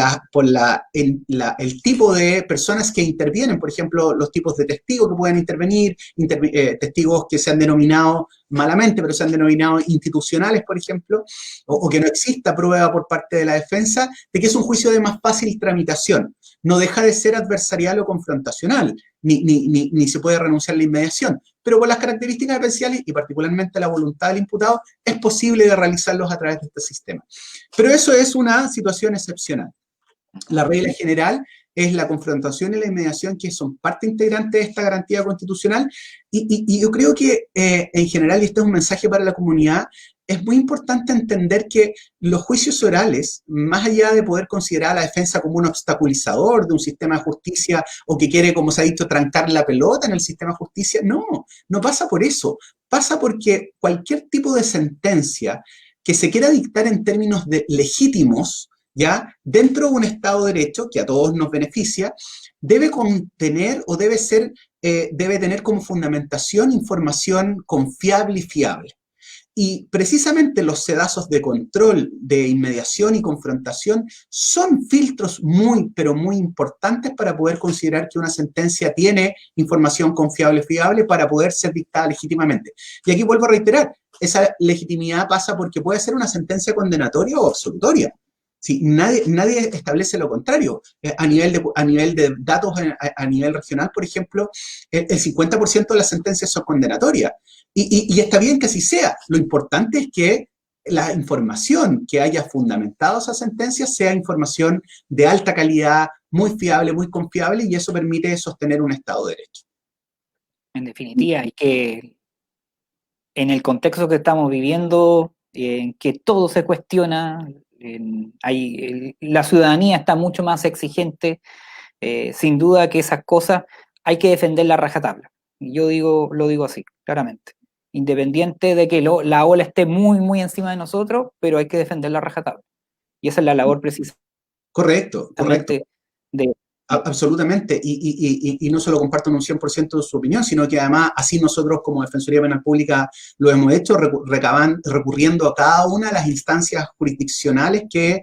Speaker 2: el tipo de personas que intervienen, por ejemplo, los tipos de testigos que pueden intervenir, testigos que se han denominado malamente, pero se han denominado institucionales, por ejemplo, o que no exista prueba por parte de la defensa, de que es un juicio de más fácil tramitación. No deja de ser adversarial o confrontacional, ni se puede renunciar a la inmediación, pero por las características especiales y particularmente la voluntad del imputado, es posible de realizarlos a través de este sistema. Pero eso es una situación excepcional. La regla general es la confrontación y la inmediación, que son parte integrante de esta garantía constitucional, y yo creo que en general, y este es un mensaje para la comunidad, es muy importante entender que los juicios orales, más allá de poder considerar a la defensa como un obstaculizador de un sistema de justicia o que quiere, como se ha dicho, trancar la pelota en el sistema de justicia, no pasa por eso. Pasa porque cualquier tipo de sentencia que se quiera dictar en términos legítimos, ¿ya? Dentro de un Estado de Derecho, que a todos nos beneficia, debe contener o debe tener como fundamentación información confiable y fiable. Y precisamente los sedazos de control, de inmediación y confrontación son filtros muy, pero muy importantes para poder considerar que una sentencia tiene información confiable y fiable para poder ser dictada legítimamente. Y aquí vuelvo a reiterar, esa legitimidad pasa porque puede ser una sentencia condenatoria o absolutoria. Sí, nadie establece lo contrario. A nivel de datos, a nivel regional, por ejemplo, el 50% de las sentencias son condenatorias. Y está bien que así sea. Lo importante es que la información que haya fundamentado esa sentencia sea información de alta calidad, muy fiable, muy confiable, y eso permite sostener un Estado de Derecho.
Speaker 1: En definitiva, y que en el contexto que estamos viviendo, en que todo se cuestiona, la ciudadanía está mucho más exigente, sin duda que esas cosas hay que defender la rajatabla. Yo lo digo así, claramente. Independiente de que la ola esté muy, muy encima de nosotros, pero hay que defender la rajatabla. Y esa es la labor precisa.
Speaker 2: Correcto. Absolutamente, y no solo comparto un 100% de su opinión, sino que además así nosotros como Defensoría Penal Pública lo hemos hecho, recurriendo a cada una de las instancias jurisdiccionales que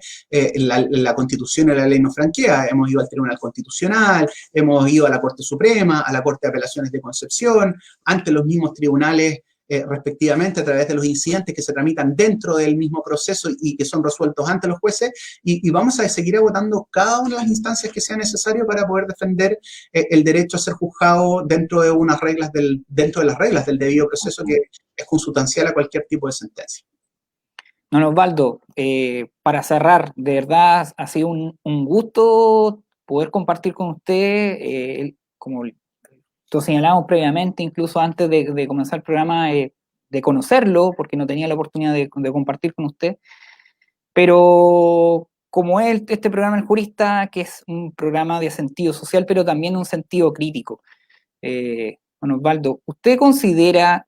Speaker 2: la Constitución y la ley nos franquea. Hemos ido al Tribunal Constitucional, hemos ido a la Corte Suprema, a la Corte de Apelaciones de Concepción, ante los mismos tribunales respectivamente a través de los incidentes que se tramitan dentro del mismo proceso y que son resueltos ante los jueces, y vamos a seguir agotando cada una de las instancias que sea necesario para poder defender el derecho a ser juzgado dentro de las reglas del debido proceso, que es consustancial a cualquier tipo de sentencia.
Speaker 1: Don Osvaldo, para cerrar, de verdad ha sido un gusto poder compartir con usted, como lo señalamos previamente, incluso antes de comenzar el programa, de conocerlo, porque no tenía la oportunidad de compartir con usted, pero como es este programa El Jurista, que es un programa de sentido social, pero también un sentido crítico. Don Osvaldo, ¿usted considera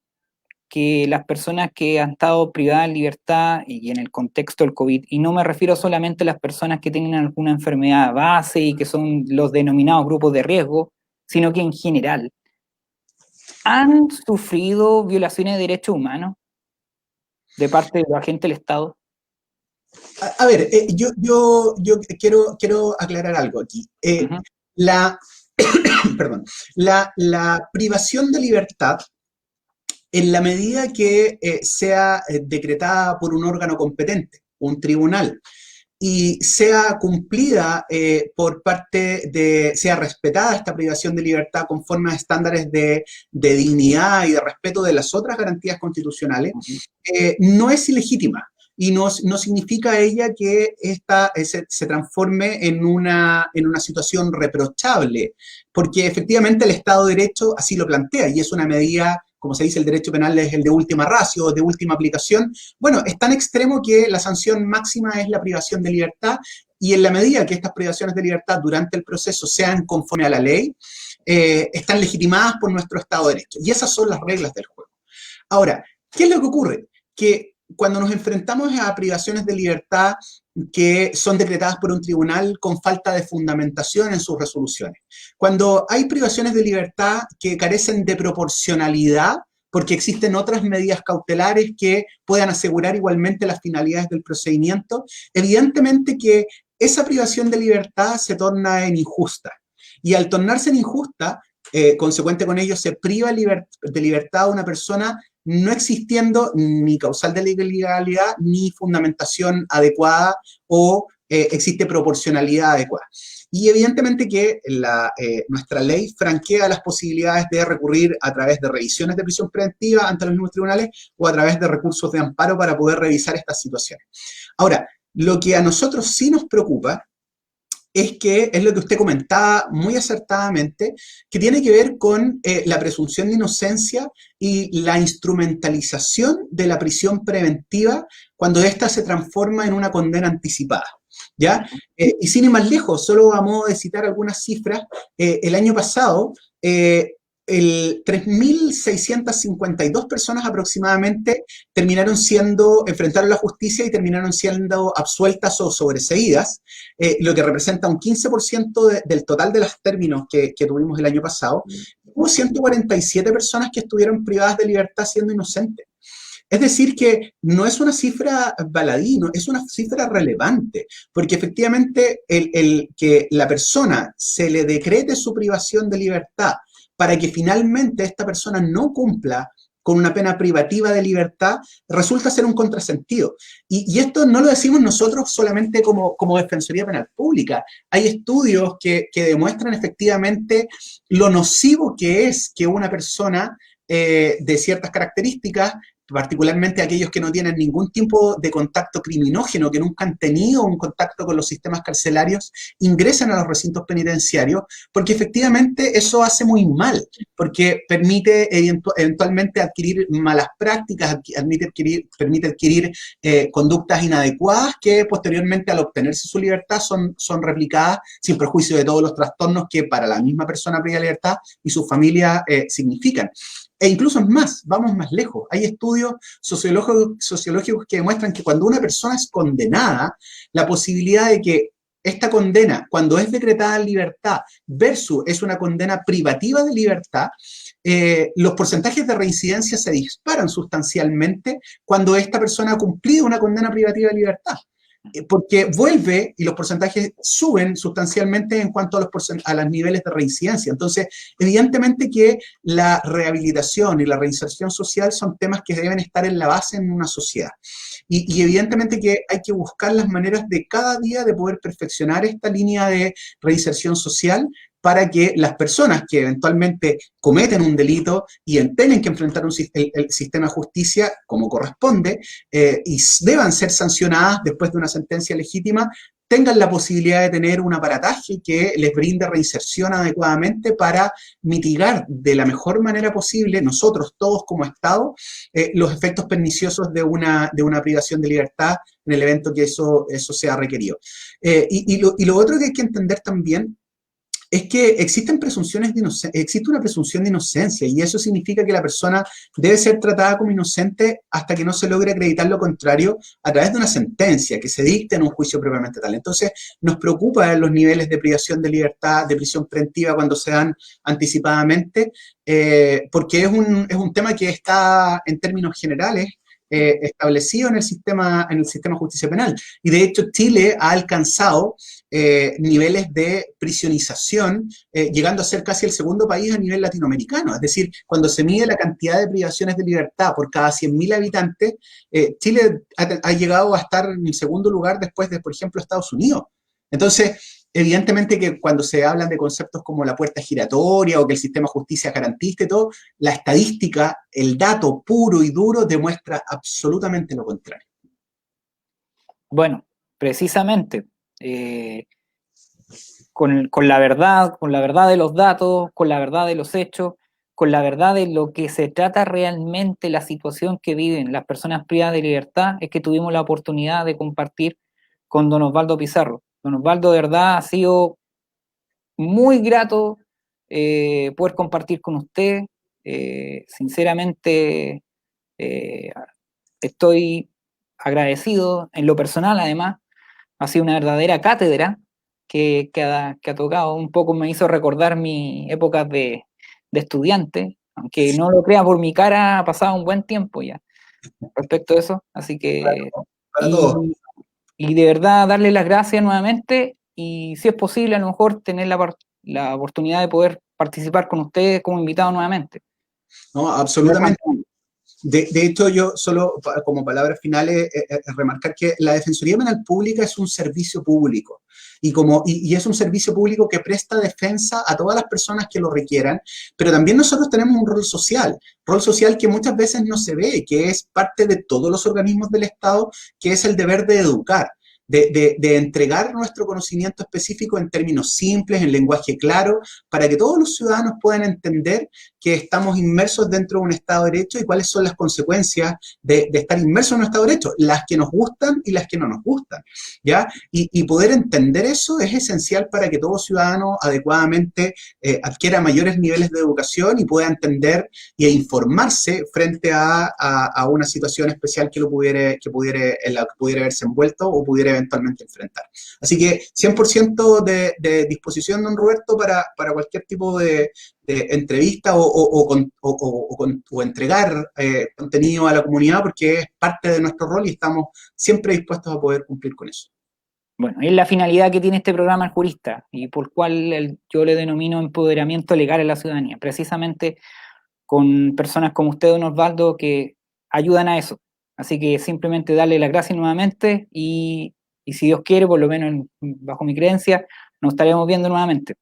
Speaker 1: que las personas que han estado privadas de libertad y en el contexto del COVID, y no me refiero solamente a las personas que tienen alguna enfermedad base y que son los denominados grupos de riesgo, sino que en general, han sufrido violaciones de derechos humanos de parte de los agentes del Estado?
Speaker 2: A ver, yo quiero aclarar algo aquí.
Speaker 1: Ujú.
Speaker 2: La, perdón, la privación de libertad, en la medida que sea decretada por un órgano competente, un tribunal, y sea cumplida por parte sea respetada esta privación de libertad conforme a estándares de dignidad y de respeto de las otras garantías constitucionales,
Speaker 1: Ujú.
Speaker 2: no es ilegítima. Y no significa ella que esta se transforme en una situación reprochable, porque efectivamente el Estado de Derecho así lo plantea, y es una medida, como se dice, el derecho penal es el de última ratio, de última aplicación. Bueno, es tan extremo que la sanción máxima es la privación de libertad, y en la medida que estas privaciones de libertad durante el proceso sean conforme a la ley, están legitimadas por nuestro Estado de Derecho. Y esas son las reglas del juego. Ahora, ¿qué es lo que ocurre? Que cuando nos enfrentamos a privaciones de libertad que son decretadas por un tribunal con falta de fundamentación en sus resoluciones, cuando hay privaciones de libertad que carecen de proporcionalidad, porque existen otras medidas cautelares que puedan asegurar igualmente las finalidades del procedimiento, evidentemente que esa privación de libertad se torna en injusta. Y al tornarse en injusta, consecuente con ello, se priva de libertad a una persona no existiendo ni causal de legalidad ni fundamentación adecuada o existe proporcionalidad adecuada. Y evidentemente que nuestra ley franquea las posibilidades de recurrir a través de revisiones de prisión preventiva ante los mismos tribunales o a través de recursos de amparo para poder revisar estas situaciones. Ahora, lo que a nosotros sí nos preocupa es que es lo que usted comentaba muy acertadamente, que tiene que ver con la presunción de inocencia y la instrumentalización de la prisión preventiva cuando ésta se transforma en una condena anticipada. ¿Ya? Y sin ir más lejos, solo a modo de citar algunas cifras, el año pasado, 3.652 personas aproximadamente enfrentaron la justicia y terminaron siendo absueltas o sobreseídas, lo que representa un 15% del total de los términos que tuvimos el año pasado. Hubo 147 personas que estuvieron privadas de libertad siendo inocentes. Es decir, que no es una cifra baladí, no, es una cifra relevante, porque efectivamente el que la persona se le decrete su privación de libertad para que finalmente esta persona no cumpla con una pena privativa de libertad, resulta ser un contrasentido. Y esto no lo decimos nosotros solamente como Defensoría Penal Pública. Hay estudios que demuestran efectivamente lo nocivo que es que una persona de ciertas características, particularmente aquellos que no tienen ningún tipo de contacto criminógeno, que nunca han tenido un contacto con los sistemas carcelarios, ingresen a los recintos penitenciarios, porque efectivamente eso hace muy mal, porque permite eventualmente adquirir malas prácticas, permite adquirir conductas inadecuadas que posteriormente al obtenerse su libertad son replicadas sin perjuicio de todos los trastornos que para la misma persona privada de libertad y su familia significan. E incluso es más, vamos más lejos. Hay estudios sociológicos que demuestran que cuando una persona es condenada, la posibilidad de que esta condena, cuando es decretada en libertad versus es una condena privativa de libertad, los porcentajes de reincidencia se disparan sustancialmente cuando esta persona ha cumplido una condena privativa de libertad. Porque vuelve y los porcentajes suben sustancialmente en cuanto a los niveles de reincidencia. Entonces, evidentemente que la rehabilitación y la reinserción social son temas que deben estar en la base en una sociedad. Y evidentemente que hay que buscar las maneras de cada día de poder perfeccionar esta línea de reinserción social para que las personas que eventualmente cometen un delito y tienen que enfrentar el sistema de justicia como corresponde y deban ser sancionadas después de una sentencia legítima, tengan la posibilidad de tener un aparataje que les brinde reinserción adecuadamente para mitigar de la mejor manera posible, nosotros todos como Estado, los efectos perniciosos de una privación de libertad en el evento que eso sea requerido. Y lo otro que hay que entender también es que existe una presunción de inocencia y eso significa que la persona debe ser tratada como inocente hasta que no se logre acreditar lo contrario a través de una sentencia que se dicte en un juicio propiamente tal. Entonces, nos preocupa los niveles de privación de libertad, de prisión preventiva cuando se dan anticipadamente, porque es un tema que está en términos generales establecido en el sistema de justicia penal. Y de hecho Chile ha alcanzado niveles de prisionización, llegando a ser casi el segundo país a nivel latinoamericano. Es decir, cuando se mide la cantidad de privaciones de libertad por cada 100.000 habitantes, Chile ha llegado a estar en el segundo lugar después de, por ejemplo, Estados Unidos. Entonces, evidentemente que cuando se hablan de conceptos como la puerta giratoria o que el sistema de justicia es garantista y todo, la estadística, el dato puro y duro demuestra absolutamente lo contrario.
Speaker 1: Bueno, precisamente, con la verdad de los datos, con la verdad de los hechos, con la verdad de lo que se trata realmente la situación que viven las personas privadas de libertad, es que tuvimos la oportunidad de compartir con don Osvaldo Pizarro. Don Osvaldo, de verdad, ha sido muy grato poder compartir con usted. Sinceramente, estoy agradecido en lo personal, además. Ha sido una verdadera cátedra que ha tocado. Un poco me hizo recordar mi épocas de estudiante, aunque no lo crea por mi cara, ha pasado un buen tiempo ya respecto a eso. Así que,
Speaker 2: Para todos.
Speaker 1: y de verdad darle las gracias nuevamente y si es posible a lo mejor tener la oportunidad de poder participar con ustedes como invitado nuevamente.
Speaker 2: No, absolutamente. De hecho, yo solo como palabras finales remarcar que la Defensoría Penal Pública es un servicio público y es un servicio público que presta defensa a todas las personas que lo requieran, pero también nosotros tenemos un rol social que muchas veces no se ve, que es parte de todos los organismos del Estado, que es el deber de educar. De entregar nuestro conocimiento específico en términos simples, en lenguaje claro, para que todos los ciudadanos puedan entender que estamos inmersos dentro de un Estado de Derecho y cuáles son las consecuencias de estar inmersos en un Estado de Derecho, las que nos gustan y las que no nos gustan, ¿ya? Y poder entender eso es esencial para que todo ciudadano adecuadamente adquiera mayores niveles de educación y pueda entender e informarse frente a una situación especial en la que pudiera verse envuelto o pudiera eventualmente enfrentar. Así que 100% de disposición, don Roberto, para cualquier tipo de entrevista o entregar contenido a la comunidad, porque es parte de nuestro rol y estamos siempre dispuestos a poder cumplir con eso.
Speaker 1: Bueno, es la finalidad que tiene este programa El Jurista y por cual yo le denomino empoderamiento legal en la ciudadanía, precisamente con personas como usted, don Osvaldo, que ayudan a eso. Así que simplemente darle las gracias nuevamente y si Dios quiere, por lo menos bajo mi creencia, nos estaremos viendo nuevamente.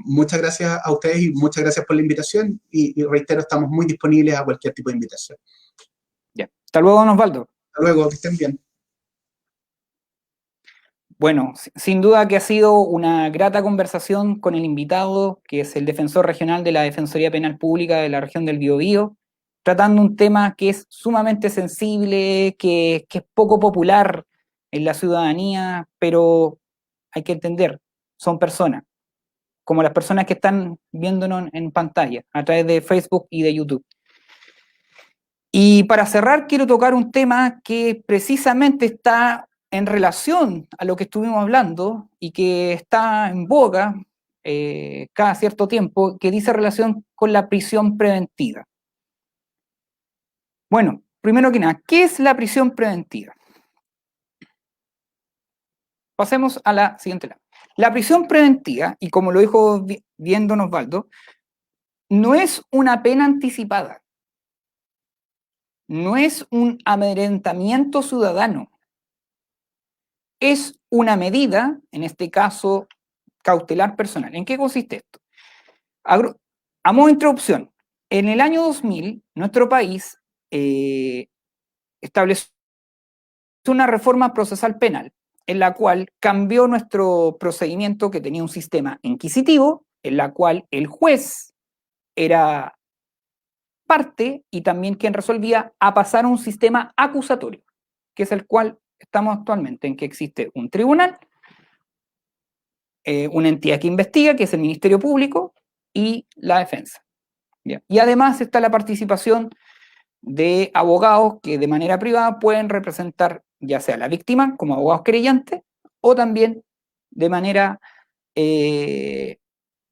Speaker 2: Muchas gracias a ustedes y muchas gracias por la invitación y reitero, estamos muy disponibles a cualquier tipo de invitación.
Speaker 1: Ya. Hasta luego, don Osvaldo.
Speaker 2: Hasta luego, que estén bien.
Speaker 1: Bueno, sin duda que ha sido una grata conversación con el invitado, que es el defensor regional de la Defensoría Penal Pública de la región del Biobío, tratando un tema que es sumamente sensible, que es poco popular en la ciudadanía, pero hay que entender, son personas, como las personas que están viéndonos en pantalla, a través de Facebook y de YouTube. Y para cerrar, quiero tocar un tema que precisamente está en relación a lo que estuvimos hablando y que está en boga cada cierto tiempo, que dice relación con la prisión preventiva. Bueno, primero que nada, ¿qué es la prisión preventiva? Pasemos a la siguiente lámina. La prisión preventiva, y como lo dijo bien don Osvaldo, no es una pena anticipada, no es un amedrentamiento ciudadano, es una medida, en este caso cautelar personal. ¿En qué consiste esto? A modo de introducción, en el año 2000, nuestro país estableció una reforma procesal penal, en la cual cambió nuestro procedimiento, que tenía un sistema inquisitivo, en la cual el juez era parte y también quien resolvía, a pasar a un sistema acusatorio, que es el cual estamos actualmente, en que existe un tribunal, una entidad que investiga, que es el Ministerio Público, y la defensa. ¿Ya? Y además está la participación de abogados que de manera privada pueden representar ya sea a la víctima como abogados creyentes o también de manera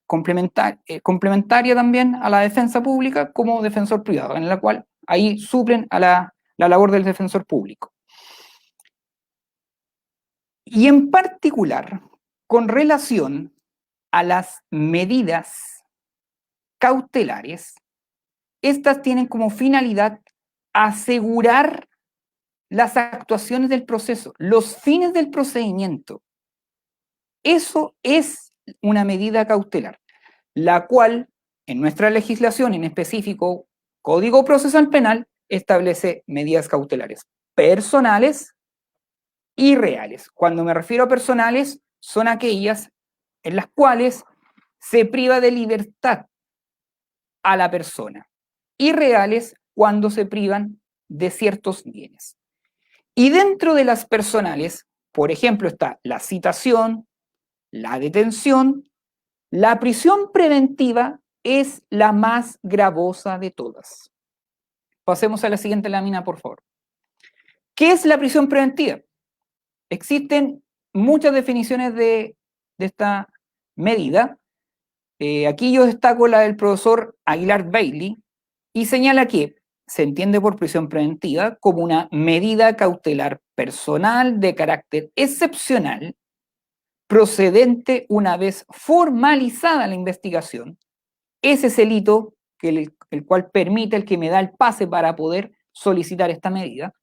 Speaker 1: complementaria también a la defensa pública como defensor privado, en la cual ahí suplen a la labor del defensor público. Y en particular, con relación a las medidas cautelares, estas tienen como finalidad asegurar las actuaciones del proceso, los fines del procedimiento. Eso es una medida cautelar, la cual en nuestra legislación, en específico Código Procesal Penal, establece medidas cautelares personales y reales. Cuando me refiero a personales, son aquellas en las cuales se priva de libertad a la persona, y reales cuando se privan de ciertos bienes. Y dentro de las personales, por ejemplo, está la citación, la detención, la prisión preventiva es la más gravosa de todas. Pasemos a la siguiente lámina, por favor. ¿Qué es la prisión preventiva? Existen muchas definiciones de esta medida. Aquí yo destaco la del profesor Aguilar Bailey y señala que se entiende por prisión preventiva como una medida cautelar personal de carácter excepcional procedente una vez formalizada la investigación. Ese es el hito el cual permite, el que me da el pase para poder solicitar esta medida,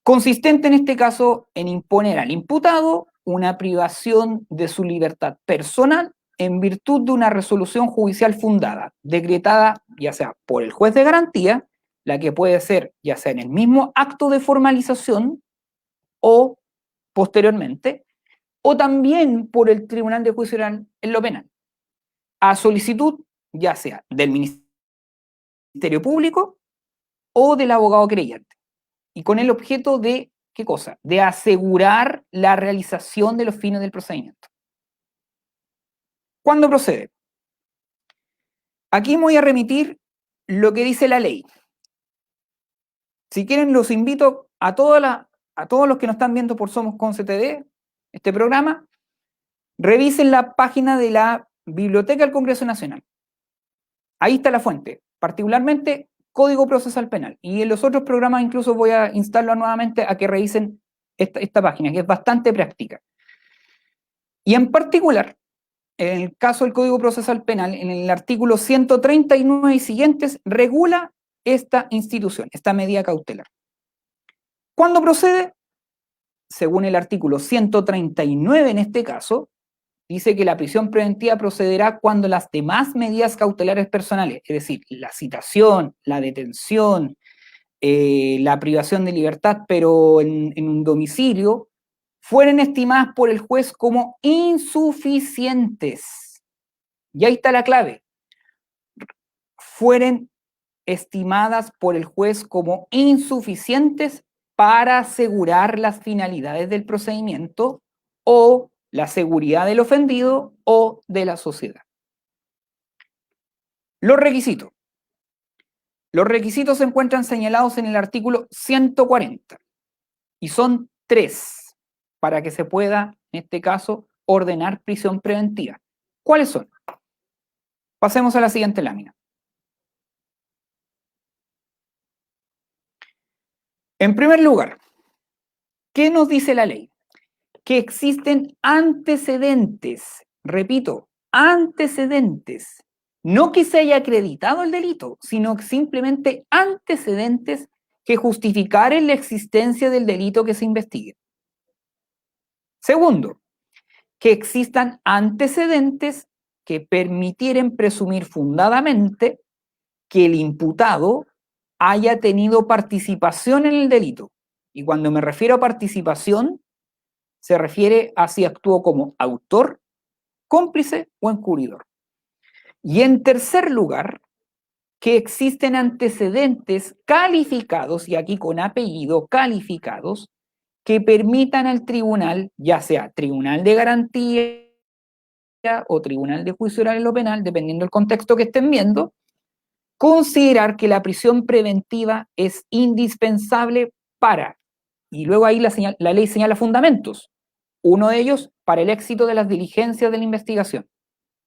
Speaker 1: consistente en este caso en imponer al imputado una privación de su libertad personal en virtud de una resolución judicial fundada, decretada ya sea por el juez de garantía, la que puede ser ya sea en el mismo acto de formalización o posteriormente, o también por el Tribunal de Juicio Oral en lo penal, a solicitud ya sea del Ministerio Público o del abogado creyente, y con el objeto de, ¿qué cosa? De asegurar la realización de los fines del procedimiento. ¿Cuándo procede? Aquí voy a remitir lo que dice la ley. Si quieren, los invito a todos los que nos están viendo por Somos con CTD, este programa, revisen la página de la Biblioteca del Congreso Nacional. Ahí está la fuente, particularmente Código Procesal Penal. Y en los otros programas incluso voy a instarlo nuevamente a que revisen esta página, que es bastante práctica. Y en particular, en el caso del Código Procesal Penal, en el artículo 139 y siguientes, regula esta institución, esta medida cautelar. ¿Cuándo procede? Según el artículo 139 en este caso, dice que la prisión preventiva procederá cuando las demás medidas cautelares personales, es decir, la citación, la detención, la privación de libertad, pero en un domicilio, fueren estimadas por el juez como insuficientes. Y ahí está la clave. Fueren estimadas por el juez como insuficientes para asegurar las finalidades del procedimiento o la seguridad del ofendido o de la sociedad. Los requisitos. Los requisitos se encuentran señalados en el artículo 140 y son 3 para que se pueda, en este caso, ordenar prisión preventiva. ¿Cuáles son? Pasemos a la siguiente lámina. En primer lugar, ¿qué nos dice la ley? Que existen antecedentes, repito, antecedentes, no que se haya acreditado el delito, sino simplemente antecedentes que justificaren la existencia del delito que se investigue. Segundo, que existan antecedentes que permitieren presumir fundadamente que el imputado haya tenido participación en el delito. Y cuando me refiero a participación, se refiere a si actuó como autor, cómplice o encubridor. Y en tercer lugar, que existen antecedentes calificados, y aquí con apellido calificados, que permitan al tribunal, ya sea tribunal de garantía o tribunal de juicio oral en lo penal, dependiendo del contexto que estén viendo, considerar que la prisión preventiva es indispensable para, y luego ahí la ley señala fundamentos. Uno de ellos, para el éxito de las diligencias de la investigación.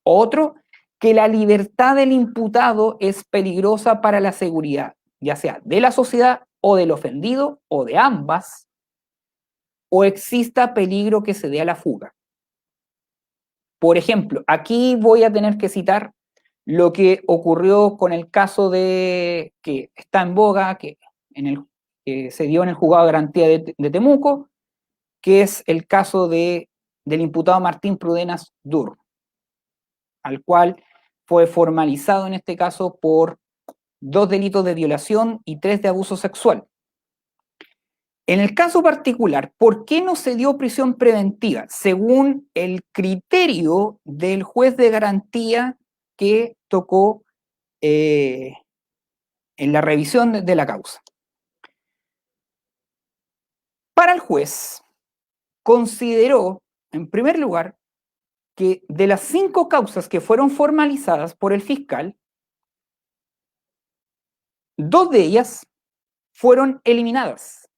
Speaker 1: Otro, que la libertad del imputado es peligrosa para la seguridad, ya sea de la sociedad o del ofendido o de ambas, o exista peligro que se dé a la fuga. Por ejemplo, aquí voy a tener que citar lo que ocurrió con el caso de que está en boga, que se dio en el juzgado de garantía de Temuco, que es el caso del imputado Martín Prudenas Dur, al cual fue formalizado en este caso por 2 delitos de violación y 3 de abuso sexual. En el caso particular, ¿por qué no se dio prisión preventiva? Según el criterio del juez de garantía que tocó en la revisión de la causa. Para el juez, consideró, en primer lugar, que de las 5 causas que fueron formalizadas por el fiscal, 2 de ellas fueron eliminadas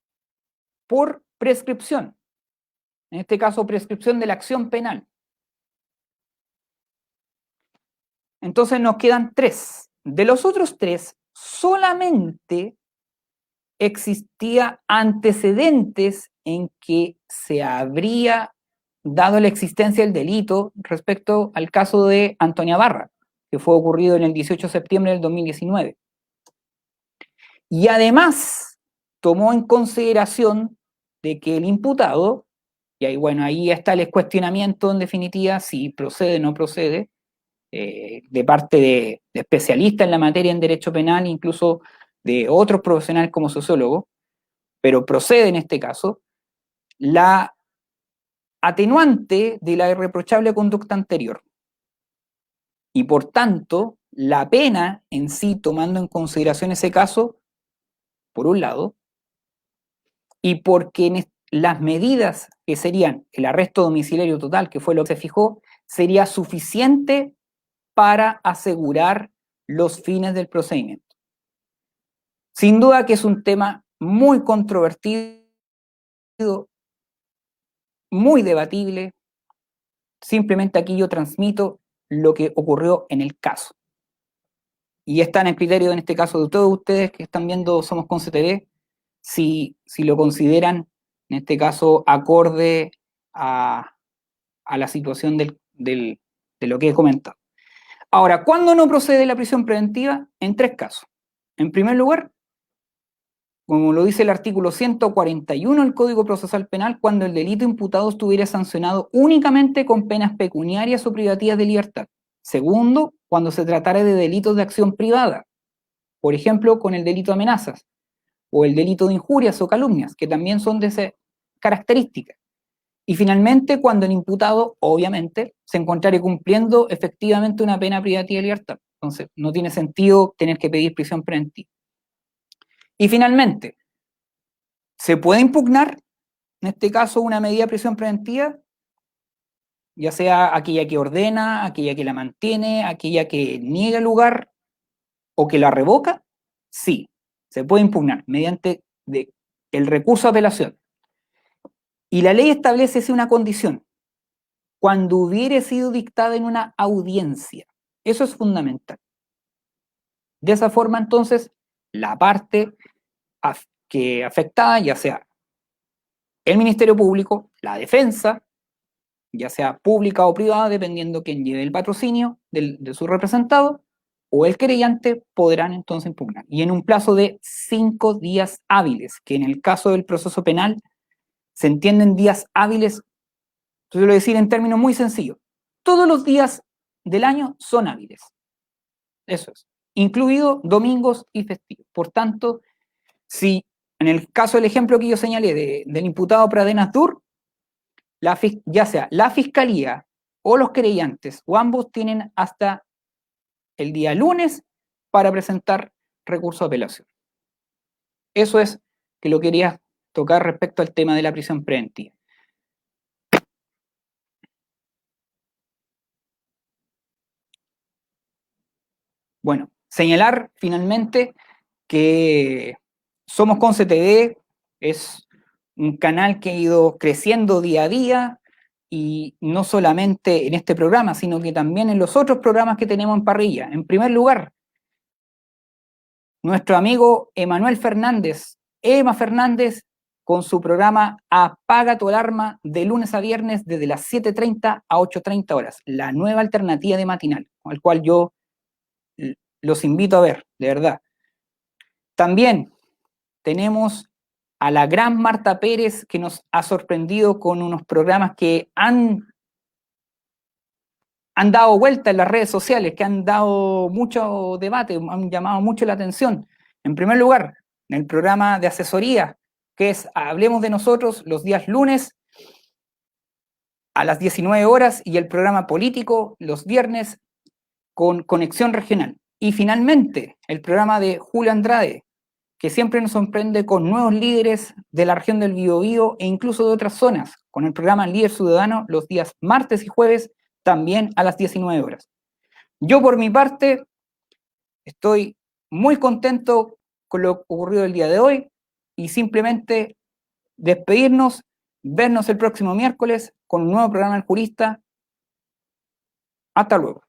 Speaker 1: por prescripción, en este caso prescripción de la acción penal. Entonces nos quedan 3. De los otros 3, solamente existía antecedentes en que se habría dado la existencia del delito respecto al caso de Antonia Barra, que fue ocurrido en el 18 de septiembre del 2019. Y además tomó en consideración de que el imputado, y ahí, bueno, ahí está el cuestionamiento en definitiva, si procede o no procede, de parte de especialistas en la materia en derecho penal, incluso de otros profesionales como sociólogos, pero procede en este caso, la atenuante de la irreprochable conducta anterior. Y por tanto, la pena en sí, tomando en consideración ese caso, por un lado, y porque las medidas que serían el arresto domiciliario total, que fue lo que se fijó, sería suficiente para asegurar los fines del procedimiento. Sin duda que es un tema muy controvertido, muy debatible. Simplemente aquí yo transmito lo que ocurrió en el caso. Y está en el criterio, en este caso, de todos ustedes que están viendo Somos Conce TV, si lo consideran, en este caso, acorde a la situación de lo que he comentado. Ahora, ¿cuándo no procede la prisión preventiva? En 3 casos. En primer lugar, como lo dice el artículo 141 del Código Procesal Penal, cuando el delito imputado estuviera sancionado únicamente con penas pecuniarias o privativas de libertad. Segundo, cuando se tratara de delitos de acción privada, por ejemplo, con el delito de amenazas, o el delito de injurias o calumnias, que también son de esa característica. Y finalmente, cuando el imputado, obviamente, se encontrare cumpliendo efectivamente una pena privativa de libertad. Entonces, no tiene sentido tener que pedir prisión preventiva. Y finalmente, ¿se puede impugnar, en este caso, una medida de prisión preventiva? Ya sea aquella que ordena, aquella que la mantiene, aquella que niega el lugar o que la revoca. Sí, se puede impugnar mediante el recurso de apelación. Y la ley establece una condición: cuando hubiere sido dictada en una audiencia. Eso es fundamental. De esa forma, entonces, la parte que afectada, ya sea el Ministerio Público, la defensa, ya sea pública o privada, dependiendo quién lleve el patrocinio de su representado, o el querellante, podrán entonces impugnar. Y en un plazo de 5 días hábiles, que en el caso del proceso penal se entienden días hábiles, suelo decir en términos muy sencillos, todos los días del año son hábiles. Eso es, incluido domingos y festivos. Por tanto, si en el caso del ejemplo que yo señalé del imputado Pradenas Dur, ya sea la fiscalía o los querellantes o ambos tienen hasta el día lunes para presentar recurso de apelación. Eso es que lo quería tocar respecto al tema de la prisión preventiva. Bueno, señalar finalmente que Somos Conce TV es un canal que ha ido creciendo día a día, y no solamente en este programa, sino que también en los otros programas que tenemos en parrilla. En primer lugar, nuestro amigo Emanuel Fernández, Emma Fernández, con su programa Apaga tu alarma, de lunes a viernes desde las 7:30 a 8:30 horas, la nueva alternativa de matinal, al cual yo los invito a ver, de verdad. También tenemos a la gran Marta Pérez, que nos ha sorprendido con unos programas que han dado vuelta en las redes sociales, que han dado mucho debate, han llamado mucho la atención. En primer lugar, en el programa de asesoría, que es Hablemos de Nosotros, los días lunes a las 19 horas, y el programa político los viernes con Conexión Regional. Y finalmente, el programa de Julio Andrade, que siempre nos sorprende con nuevos líderes de la región del Biobío e incluso de otras zonas, con el programa Líder Ciudadano los días martes y jueves, también a las 19 horas. Yo, por mi parte, estoy muy contento con lo ocurrido el día de hoy, y simplemente despedirnos, vernos el próximo miércoles con un nuevo programa del Jurista. Hasta luego.